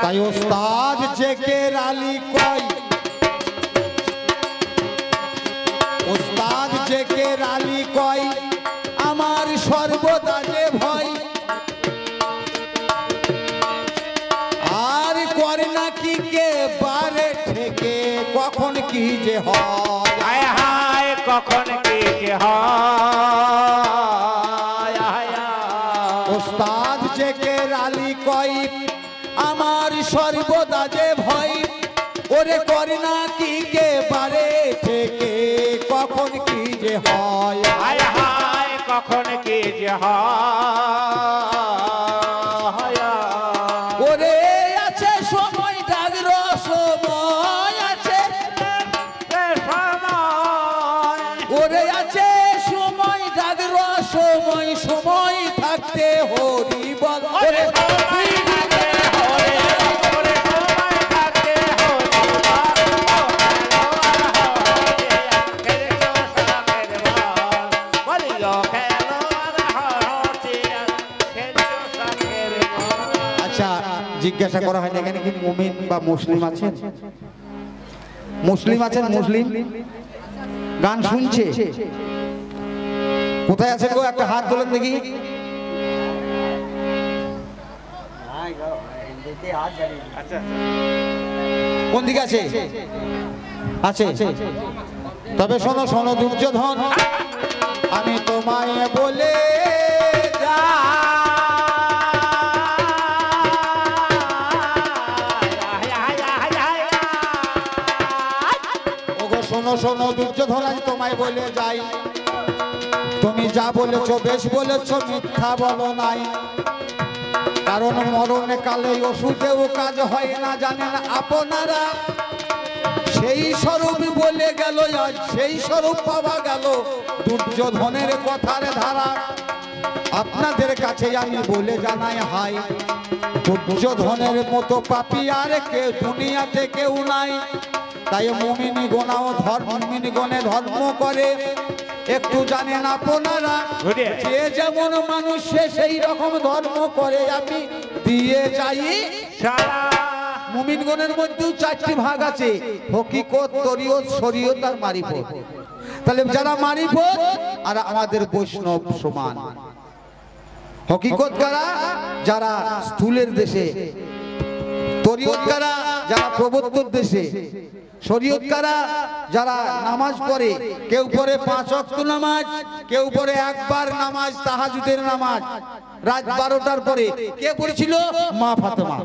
A: তাই ওস্তাদ জেকে রালি কই, ওস্তাদ জেকে রালি কই, আমার সর্বদা যে ভয়। আর করে না কি কে বারে থেকে, কখন কি যে হয়।
B: হায় হায় কখন কি যে হয়।
A: ওস্তাদ জেকে রালি কই, আমার সর্বদা যে ভয়। ওরে করে না কি কে বারে থেকে, কখন কি যে হয়।
B: হায় হায় কখন কি যে হয়।
A: ওরে আছে সময় ডাগর সময় আছে, ওরে আছে সময় ডাগর সময়। সময় থাকতে হরি বল, ওরে জিজ্ঞাসা করা হয় না এখানে কি মুমিন বা মুসলিম আছেন? মুসলিম আছেন? মুসলিম গান শুনছে? কোথায় আছে গো? একটা হাত তোলেন দেখি। কোন দিকে আছে? আছে। তবে শোনো শোনো দুর্যোধন, আমি তোমায় বলে যা, শোনো শোনো দুর্যোধন, আজ তোমায় বলে যাই। তুমি যা বলেছো বেশ বলেছো, মিথ্যা বলো নাই। কারণ মরণে কালে ওষুধেও কাজ হয় না, জানেন আপনারা। সেই স্বরূপ বলে গেল আজ, সেই স্বরূপ পাওয়া গেল দুর্যোধনের কথার ধারা। আপনাদের কাছে আমি বলে জানাই হাই, দুর্যোধনের মতো পাপী আর কেউ দুনিয়াতে কেউ নাই। তাই মুমিনি গোনাও মুমিনি গণে ধর্ম করে, একটু জানেন আপনারা, যে যেমন মানুষ সে সেই রকম ধর্ম করে, আমি দিয়ে যাই
B: সারা
A: মুমিনগণের মধ্যেও চারটি ভাগ আছে, হকিকত, তরিয়ত, শরীয়ত আর মারিফত। তাহলে যারা মারিফত আর আমাদের বৈষ্ণব সমান। হকিকত কারা? যারা স্থূলের দেশে, তরিয়ত কারা? যারা প্রবর্তর দেশে, শরীয়ত কারা? যারা নামাজ পড়ে, কেউ পড়ে 5 ওয়াক্ত নামাজ, কেউ পড়ে একবার নামাজ, তাহাজ্জুদের নামাজ রাত 12টার পরে। কে পড়েছিল? মা ফাতেমা।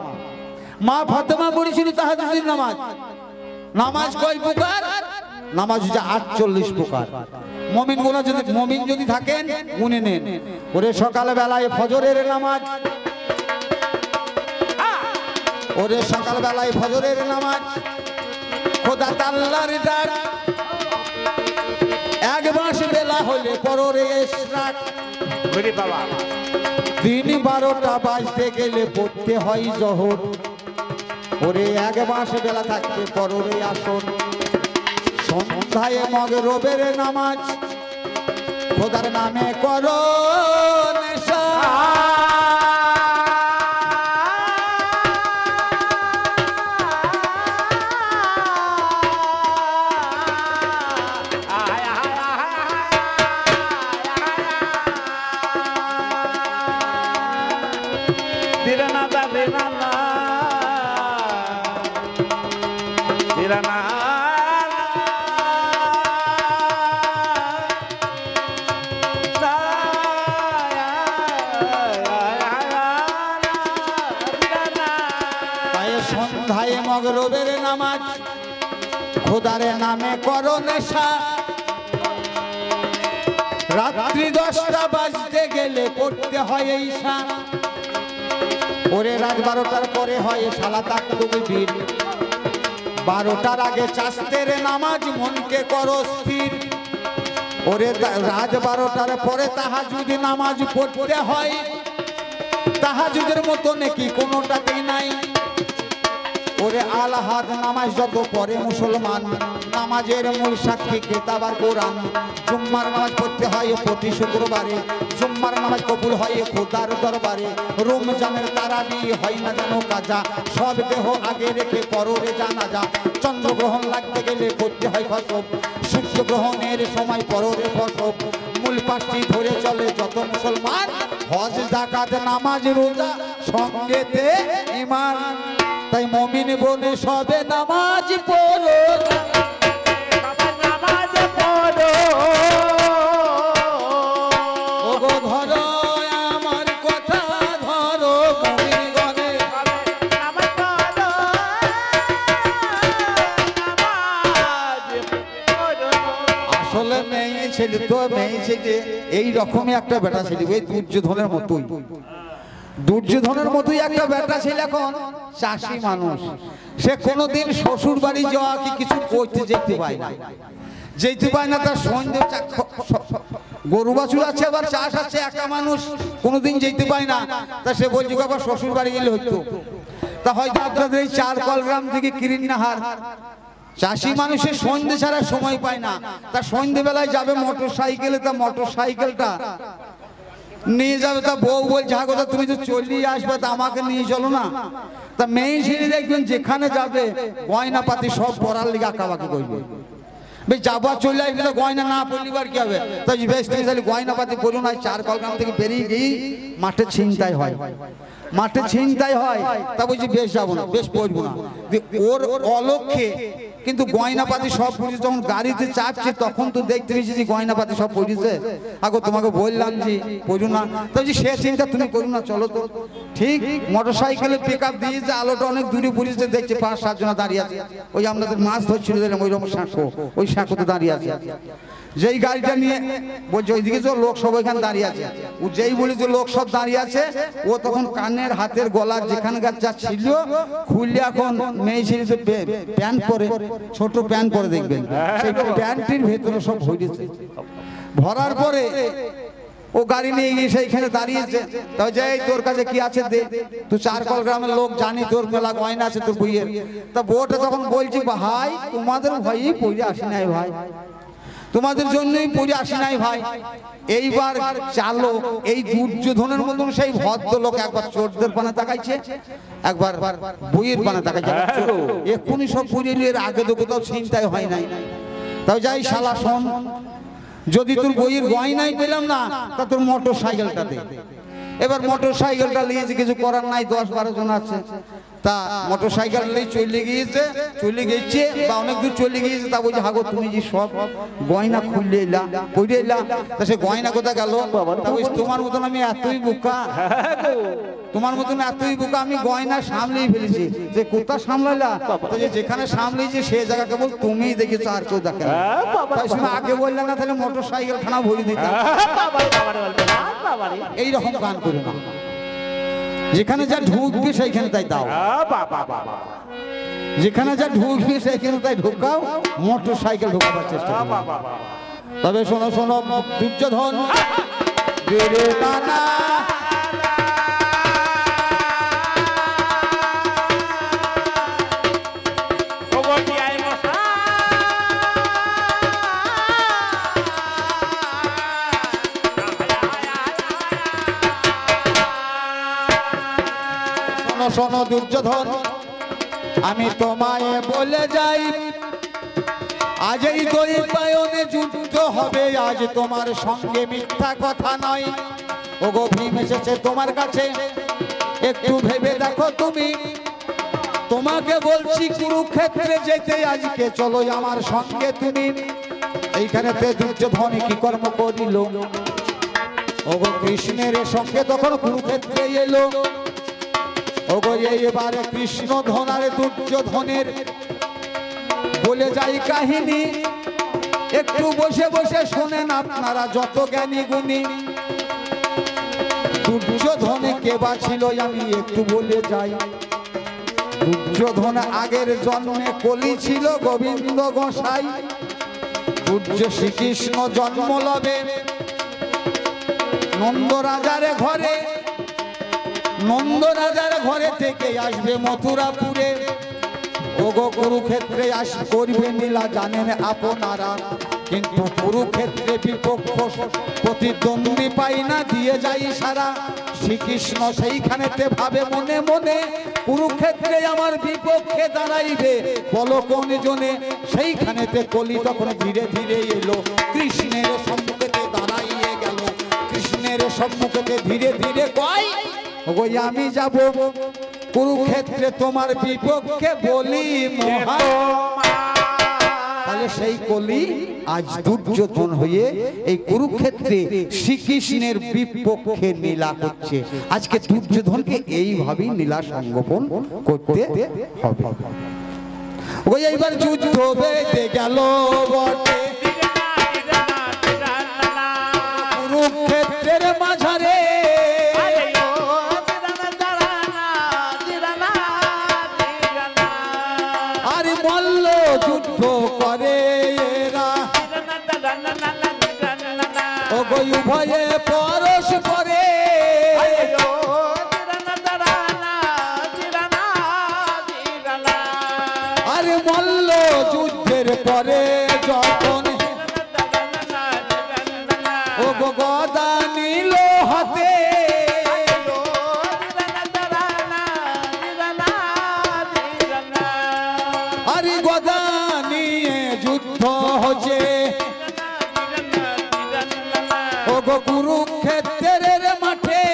A: মা ফাতেমা পড়েছিল তাহাজ্জুদের নামাজ। নামাজ কয় প্রকার? নামাজ হচ্ছে 48 প্রকার। মুমিন যদি থাকেন গুনে নেন। ওরে সকাল বেলায় ফজরের নামাজ, ওরে সকাল বেলায় ফজরের নামাজ, খোদা তাআলার ডাক, এক মাস বেলা হলে পররে ইশরাক,
B: ওরে বাবা
A: দিন 12টা বাজতে গেলে পড়তে হয় জোহর, ওরে এক মাস বেলা থাকতে পররে আসর, সন্ধ্যায় মাগরিবের নামাজ, খোদার নামে করো নেশা। সন্ধ্যায় মাগরিবের নামাজ, খোদার নামে করো নেশা, রাত্রি 10টা বাজতে গেলে পড়তে হয় ঈশা, ওরে রাত 12টার পরে হয় সালাত তাকবীর, 12টার আগে চাস্তের নামাজ, মনকে করো স্থির, ওরে রাত 12টার পরে তাহাজ্জুদ নামাজ পড়তে হয়, তাহাজ্জুদের মতো নাকি কোনোটাতেই নাই, ওরে আলাহাদ নামাজ যত পড়ে মুসলমান, নামাজের মূল সাক্ষী কিতাব আর কোরআন, জুম্মার নামাজ পড়তে হয় প্রতি শুক্রবারে, জুম্মার নামাজ কবুল হয় খোদার দরবারে, রমজানের তারাবি হয় না যেন কাজা, সব দেহ আগে রেখে পররে জানাজা, চন্দ্রগ্রহণ লাগতে গেলে করতে হয় খসব, সূর্যগ্রহণের সময় পররে ফসব, মূল 5টি ধরে চলে যত মুসলমান, হজ যাকাত নামাজ রোজা সঙ্গেতে ঈমান, তাই মুমিন বনে সবে নামাজ পড়ো,
B: নামাজ পড়ো,
A: ওগো ধরো আমার কথা ধরো, মুমিন গনে
B: নামাজ পড়ো, নামাজ পড়ো।
A: আসলে মেয়ে ছেলে তো মেয়ে ছেলে এই রকমই একটা বেটা ছেলে, ওই দুর্যোধনের মতোই, দুর্যোধনের মতোই একটা বেটা ছেলে। এখন চাষি মানুষ, সে কোনোদিন শ্বশুর বাড়ি যাওয়া কি কিছু করতে যেতে পায় না, তার সন্ধ্যে গরু বাছুর আছে, আবার চাষ আছে, একা মানুষ কোনোদিন যেতে পায় না। তা সে বলছে বাবা শ্বশুর বাড়ি গেলে হতো, তা হয়তো আপনাদের এই 4 কলগ্রাম থেকে কিরিন্নাহার, চাষি মানুষের সন্ধ্যে ছাড়া সময় পায় না, তা সন্ধ্যেবেলায় যাবে মোটর সাইকেলে, তা মোটর সাইকেলটা নিয়ে যাবে, তা বউ বলছে হ্যাঁ কথা তুমি তো চলিয়ে আসবে, তা আমাকে নিয়ে চলো না। তা মেয়ে ছেলে দেখবেন যেখানে যাবে গয়না পাতি সব পরার লিগে আঁকাবাকি করবে, বেশ যাবার চলে আসবে, তো গয়না না পড়লিবার কি হবে, তাই বেশ তুমি তাহলে গয়না পাতি পড়ুন। 4 কলগ্রাম থেকে বেরিয়ে গিয়ে মাঠে ছিনতাই হয়, মাঠে ছিনতাই হয়, তা বলছি বেশ যাবো না, বেশ পড়বো না, ওর অলক্ষ্যে কিন্তু গয়নাপাতি সব পড়েছে। যখন গাড়িতে চাপছে তখন তো দেখতে পেয়েছি যে গয়নাপাতি সব পড়েছে, আগো তোমাকে বললাম যে পড়ুন না, তো সে চিন্তা তুমি করুন না, চলো তো। ঠিক মোটর সাইকেলে পিক আপ দিয়েছে, আলোটা অনেক দূরে পড়েছে, দেখছে 5-7 জন দাঁড়িয়ে আছে, ওই আপনাদের মাছ ধরছিল দিলাম ওই রকম সাঁকো, ওই সাঁকোতে দাঁড়িয়ে আছে। যেই গাড়িটা নিয়ে বলছে ওইদিকে যে লোক সব ওইখানে দাঁড়িয়ে আছে, ও যেই বলে যে লোক সব দাঁড়িয়ে আছে, ও তখন কানের হাতের গলার যেখানকার যা ছিল খুললে, এখন মেয়ে ছেলে যে প্যান্ট পরে, ছোট প্যান্ট পরে দেখবেন, সেই প্যান্টের ভেতরে সব ভরেছে, ভরার পরে ও গাড়ি নিয়ে গিয়ে সেইখানে দাঁড়িয়েছে। তাই যে তোর কাছে কি আছে দে, তুই 4 কলগ্রামের লোক জানি তোর মেলা গয়না আছে তোর বইয়ের। তা বউটা তখন বলছি ভাই তোমাদের ভয়ই পড়ে আসি নাই ভাই, তোমাদের জন্যই পড়ে আসি নাই ভাই। এইবার চালো এই দুর্যোধনের মতন সেই ভদ্রলোক একবার চোরদের পানে তাকাইছে, একবার বইয়ের পানে তাকাইছে। এক্ষুনি সব পুরিয়ে আগে তো কোথাও চিন্তাই হয় নাই। তাও যাই শালা শোন, যদি তোর বইয়ের গয়নাই পেলাম না তা তোর মোটর সাইকেলটা দে। এবার মোটর সাইকেলটা নিয়েছে, কিছু করার নাই, 10-12 জন আছে। তা মোটর সাইকেল নিয়ে চলে গিয়েছে বা অনেক দূর চলে গিয়েছে। তা বলছে হাগো তুমি যে সব গয়না খুললে এলা পড়ে এলা, তা সে গয়না কোথা গেল? তা বলছে তোমার মতন আমি এতই বোকা, তোমার মতন এতই বোকা, আমি গয়না সামলেই ফেলেছি। যে কোথা সামলাইলা? যেখানে সামলেছি সে জায়গা কেবল তুমিই দেখেছো, আর কেউ দেখে না। তাই শুনে আগে বললে না, তাহলে মোটর সাইকেল খানা ভরি দিতাম। এইরকম গান করে না, যেখানে যা ঢুকবে সেইখানে তাই দাও, যেখানে যা ঢুকবে সেইখানে তাই ঢুকাও, মোটর সাইকেল ঢুকাবার চেষ্টা করো। তবে শোনো শোনো দুর্যোধন, শোনো দুর্যোধন, আমি তোমায় বলে যাই, আজ এই দৈপায়নে যুদ্ধ হবে, আজ তোমার সঙ্গে মিথ্যা কথা নয়। ওগো ভীম এসেছে তোমার কাছে, একটু ভেবে দেখো তুমি। তোমাকে বলছি কুরুক্ষেত্রে যেতে, আজকে চলো আমার সঙ্গে তুমি। এইখানেতে দুর্যোধন কি কর্ম করিল? ওগো কৃষ্ণের সঙ্গে তখন কুরুক্ষেত্রে এলো। ওগো এবারে কৃষ্ণ ধনারে দুর্যোধনের বলে যাই কাহিনী, একটু বসে বসে শোনেন আপনারা যত জ্ঞানী গুণী। দুর্যোধনে কে বা ছিল আমি একটু বলে যাই। দুর্যোধন আগের জন্মে কলি ছিল গোবিন্দ গোসাই। দুর্য শ্রীকৃষ্ণ জন্ম লবে নন্দ রাজার ঘরে, নন্দ রাজার ঘরে থেকে আসবে মথুরাপুরে। ওগো কুরুক্ষেত্রে করবে নীলা জানেন আপনারা, কিন্তু কুরুক্ষেত্রে বিপক্ষ প্রতিদ্বন্দ্বী পাই না, দিয়ে যাই সারা। শ্রীকৃষ্ণ সেইখানেতে ভাবে মনে মনে, কুরুক্ষেত্রে আমার বিপক্ষে দাঁড়াইবে বলো কোন জনে। সেইখানেতে কলি তখন ধীরে ধীরে এলো, কৃষ্ণের সম্মুখেতে দাঁড়াইয়ে গেল। কৃষ্ণের সম্মুখেতে ধীরে ধীরে কয়, ওই আমি যাব কুরুক্ষেত্রে তোমার বিপক্ষে বলি মহা। তাহলে সেই কলি আজ দুর্যোধন হয়ে এই কুরুক্ষেত্রে শ্রীকৃষ্ণের বিপক্ষে নীলা করছে। আজকে দুর্যোধনকে এইভাবেই নীলা সংগোপন করতে হবে। ওই এইবার যুদ্ধ বেঁধে গেল বটে কুরুক্ষেত্রের মাঝারে। যুদ্ধ করে এরা উভয়ে পরস্পরে, আরে মল্ল যুদ্ধের পরে যখন ও গদা নিল হাতে, আরে গদা নিয়ে যুদ্ধ হচ্ছে ও গো কুরুক্ষেত্রের মাঠে।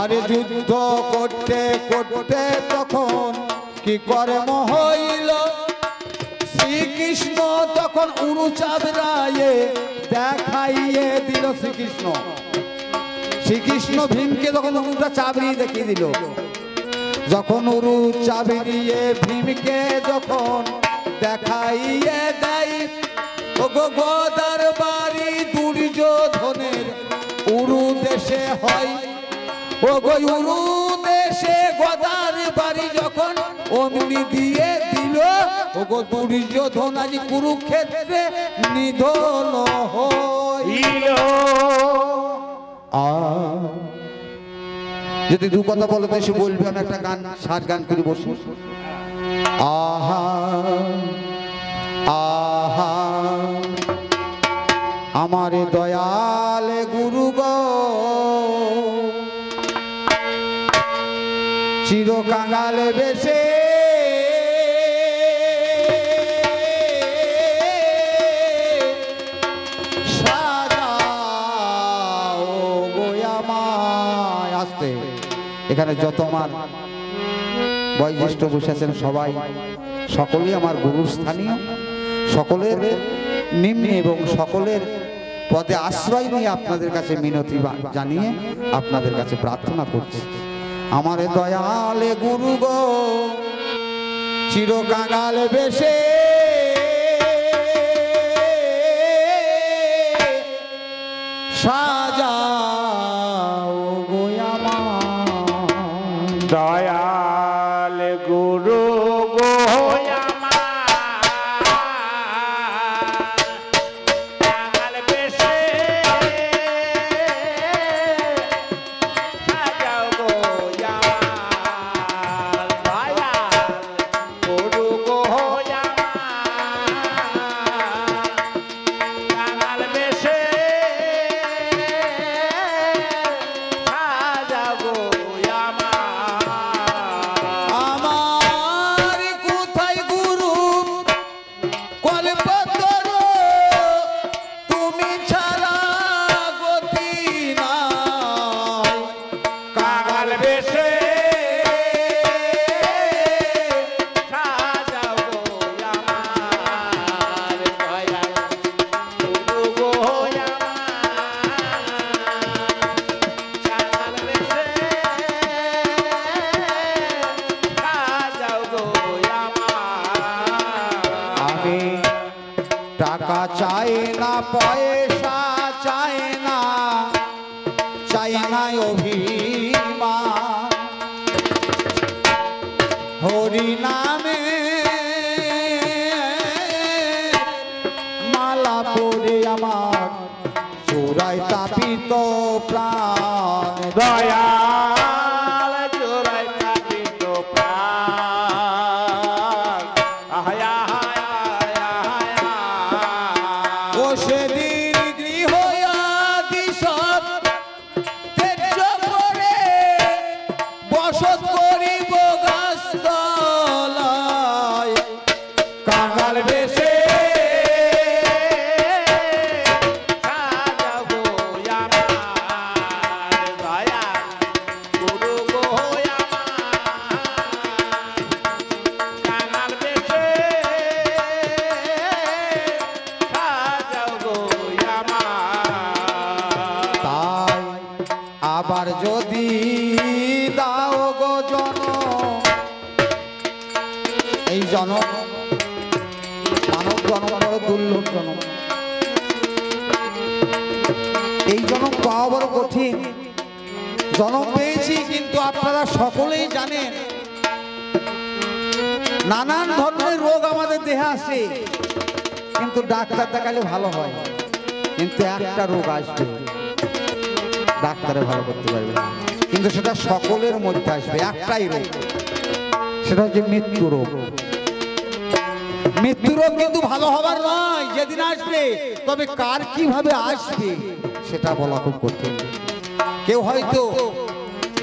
A: আরে যুদ্ধ করতে করতে তখন কি কর্ম হইল? শ্রীকৃষ্ণ তখন উরু চাবড়ায়ে দেখাইয়ে দিল। শ্রীকৃষ্ণ শ্রীকৃষ্ণ ভীমকে তখন উরুটা চাবড়িয়ে দেখিয়ে দিল। যখন উরু চাবড়িয়ে ভীমকে যখন দেখাইয়ে দেয়, ও গো গদার বাড়ি দুর্যোধনের উরু দেশে হয়। ও গো উরু দেশে গদার বাড়ি যখন অমনি দিয়ে দিল, ও গো দুর্যোধন আজ কুরুক্ষেত্রে নিধন হইল। যদি দু কথা বলো তো সে বলবে, আমি একটা গান ষাট গান করে বসি। আহা আহা আমার দয়াল গুরু গো, চির কাঙাল বেশে সাজাও গো আমায়। আসতে এখানে যত আমার বয়োজ্যেষ্ঠ বসে আছেন সবাই, সকলেই আমার গুরুর স্থানীয়, সকলের নিম্নে এবং সকলের পদে আশ্রয় নিয়ে আপনাদের কাছে মিনতি জানিয়ে আপনাদের কাছে প্রার্থনা করছি। আমার দয়ালে গুরু গো, চির কাঙাল বেশে সাজাও গো আমার।
B: দয়াল গুরু গো আমার বেশে সাজাও গো আমার। দয়াল গুরু গো আমার বেশে সাজাও গো
A: আমার কোথায় গুরু কল্পতর, তুমি ছাড়া গতি নাই।
B: কাঙাল বেশে সাজাও গো আমার। দয়াল গুরু গো আমার। কাঙাল বেশে সাজাও গো আমার।
A: আমি টাকা চাই না, পয়সা চাই না, চাই না অভিমান। হরি নামে মালা পরে আমার চোরাই তাপিত প্রাণ।
B: দয়াল জোড়াই থাকিত প্রাণ। আহায়া হায়া হায়া।
A: ও সেদিন গৃহ আদি সব ত্যায্য করে বসত করিব গাছতলায়। কাঙাল বেশে
B: সাজাও গো আমার। দয়াল গুরু গো আমার। কাঙাল বেশে সাজাও গো আমার।
A: তাই আবার যদি দাও গো জনম, এই জনম মানব জনম বড় দুর্লভ জনম, এই জনম পাওয়া বড় কঠিন। জনম পেয়েছি কিন্তু আপনারা সকলেই জানেন নানান ধরনের রোগ আমাদের দেহে আসে, কিন্তু ডাক্তার দেখালে ভালো হয়। কিন্তু একটা রোগ আসবে, ডাক্তারে ভালো করতে পারবে না, কিন্তু সেটা সকলের মধ্যে আসবে। একটাই রোগ, সেটা হচ্ছে মৃত্যু রোগ। মৃত্যু রোগ কিন্তু ভালো হবার নয়, যেদিন আসবে তবে কার কিভাবে আসবে সেটা বলা খুব কঠিন। কেউ হয়তো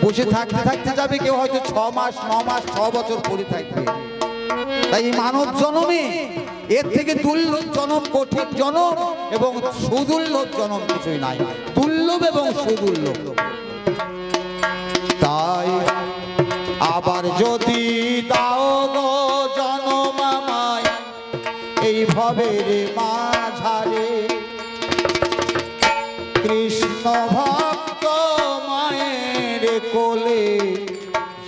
A: বসে থাকতে থাকতে যাবে, কেউ হয়তো 6 মাস 9 মাস 6 বছর পরে থাকবে। তাই এই মানব জনমে এর থেকে দুর্লভ জনম, কঠিন জনম এবং সুদুর্লভ জনম কিছুই নাই। দুর্লভ এবং সুদুর্লভ। তাই আবার যদি দাও গো জনম আমায় এই ভবের মাঝারে, কৃষ্ণ ভক্ত মায়ের কোলে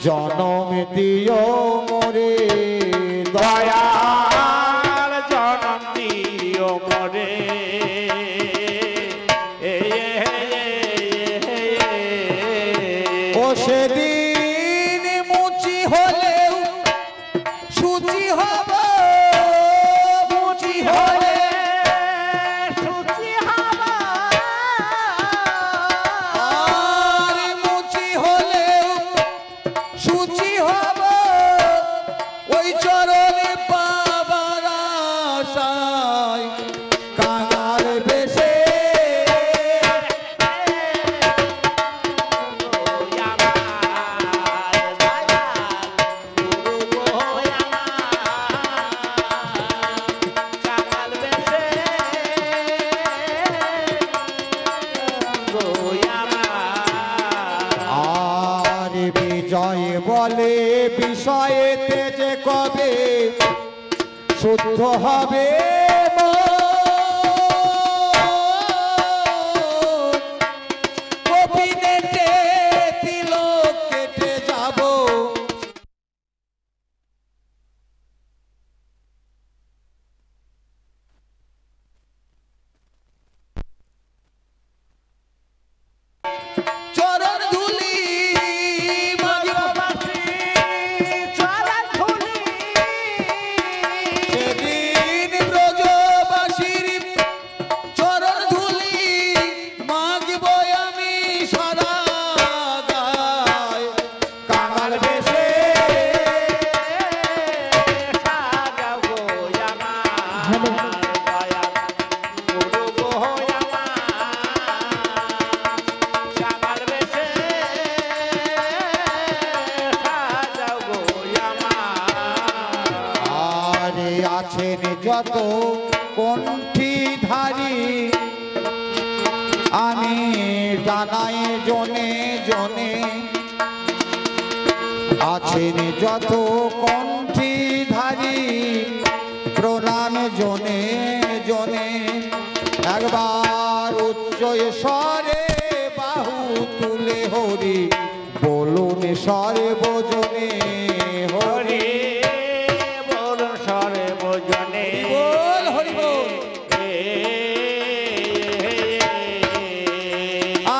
A: জনম দিও মোরে।
B: দয়াল জনম দিও মোরে।
A: ও সেদিন মুচি হলেও সুচি হব, মুচি হলে
B: সুচি হবা।
A: আর মুচি হলেও সুচি হব ওই চরণে পাবার আশায় কাঙাল বেশে বিজয় বলে বিষয়েতে যে কবে শুদ্ধ হবে কপিনেটে তিলক কেটে যাব চরণ ধুলি সেদিন ব্রজবাসীর চরণ ধুলি মাগব আমি সারা গায় কাঙাল বেশে আরে আছেন যত কণ্ঠীধারী আমি জানাই জনে জনে আছেন যত কণ্ঠীধারী প্রণাম জনে জনে একবার উচ্চ স্বরে বাহু তুলে হরি বলুন স্বরে বোজনে হরি
B: বল সরে বোজনে
A: বল হরি বল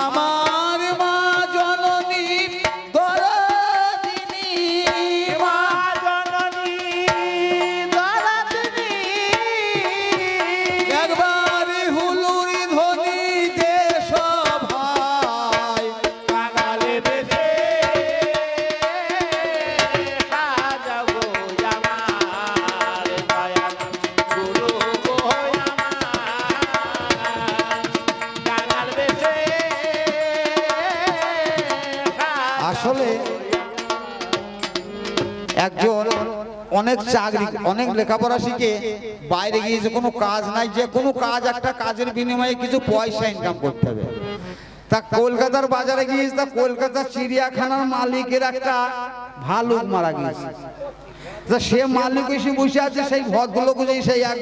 A: আমার মা জননী দরদিনী
B: মা জননী দরদিনী
A: একবার হুলুরি ধ্বনি দে সভায়
B: কাঙালে বেশে সাজাবো আমার দয়াল গুরু গো আমার কাঙাল বেশে
A: আসলে একজন অনেক চাকরি অনেক লেখাপড়া শিখে বাইরে গিয়েছে, কোনো কাজ নাই, যে কোনো কাজ একটা কাজের বিনিময়ে কিছু পয়সা ইনকাম করতে হবে। তা কলকাতার বাজারে গিয়েছে, তা কলকাতার চিড়িয়াখানার মালিকের একটা ভালুক মারা গিয়েছে। তা সে মালিক এসে বসে আছে, সেই ভদ্রলোক সেই এক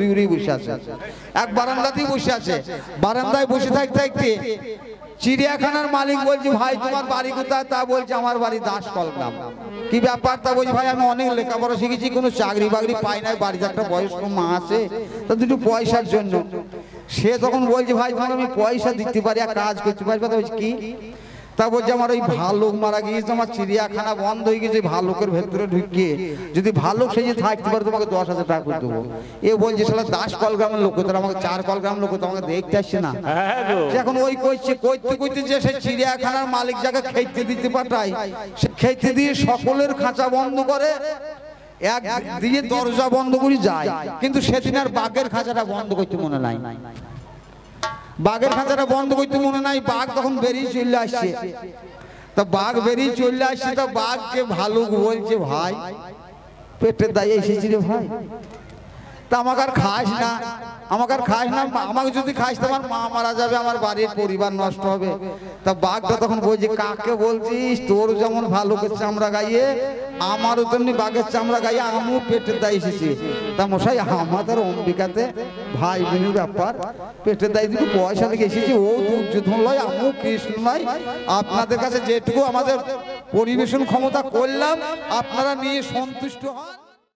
A: বিউরি বসে আছে, এক বারান্দাতেই বসে আছে। বারান্দায় বসে থাকতে থাকতে চিড়িয়াখানার মালিক বলছে, ভাই তোমার বাড়ি কোথায়? তা বলছে আমার বাড়ি দাসকল গ্রাম। কি ব্যাপার? তা বলছি, ভাই আমি অনেক লেখাপড়া শিখেছি, কোনো চাকরি বাকরি পাই নাই, বাড়িতে একটা বয়স্ক মা আছে, তা দুটো পয়সার জন্য। সে তখন বলছে, ভাই তোমার আমি পয়সা দিতে পারি, এক কাজ করতে পারি। বলছি কি? তা বলছে আমার ওই ভালুক মারা গিয়েছে, আমার চিড়িয়াখানা বন্ধ হয়ে গেছে, ভালুকের ভেতরে ঢুকিয়ে যদি ভালুক সেজে থাকতে পারে তোমাকে 10,000 টাকা করে দেবো। এ বলছে শালা দাসকল গ্রামের লোক, তারা আমাকে 4 কল গ্রাম লোক তো আমাকে দেখতে আসছে না। এখন ওই কইছে কইতে কইতে যে সে চিড়িয়াখানার মালিক যাকে খেতে দিতে পাঠায়, সে খেতে দিয়ে সকলের খাঁচা বন্ধ করে, এক দিয়ে দরজা বন্ধ করে যায়। কিন্তু সেদিন আর বাঘের খাঁচাটা বন্ধ করতে মনে নাই, বাঘের খাঁচাটা বন্ধ করতে মনে নাই। বাঘ তখন বেরিয়ে চলে আসছে। তা বাঘ বেরিয়ে চলে আসছে, তা বাঘকে ভালুক বলছে, ভাই পেটের দায়ে এসেছি রে ভাই, তা আমাকে আর খাস না, আমাকে আর খাস না, আমাকে যদি খাস তোমার মা মারা যাবে, আমার বাড়ির পরিবার নষ্ট হবে। তা বাঘটা তখন বলছে, কাকে বলছিস? তোর যেমন ভালুকের চামড়া গাইয়ে আমারও তেমনি বাঘের চামড়া গাইয়ে আমিও পেটের দায়ে এসেছি। তা মশাই আমাদের অম্বিকাতে ভাই বোনের ব্যাপার, পেটের দায়ে দিকে পয়সা লেগে এসেছি, ও দুর্যোধন নয়, আমিও কৃষ্ণ নয়। আপনাদের কাছে যেটুকু আমাদের পরিবেশন ক্ষমতা করলাম, আপনারা নিয়ে সন্তুষ্ট হন।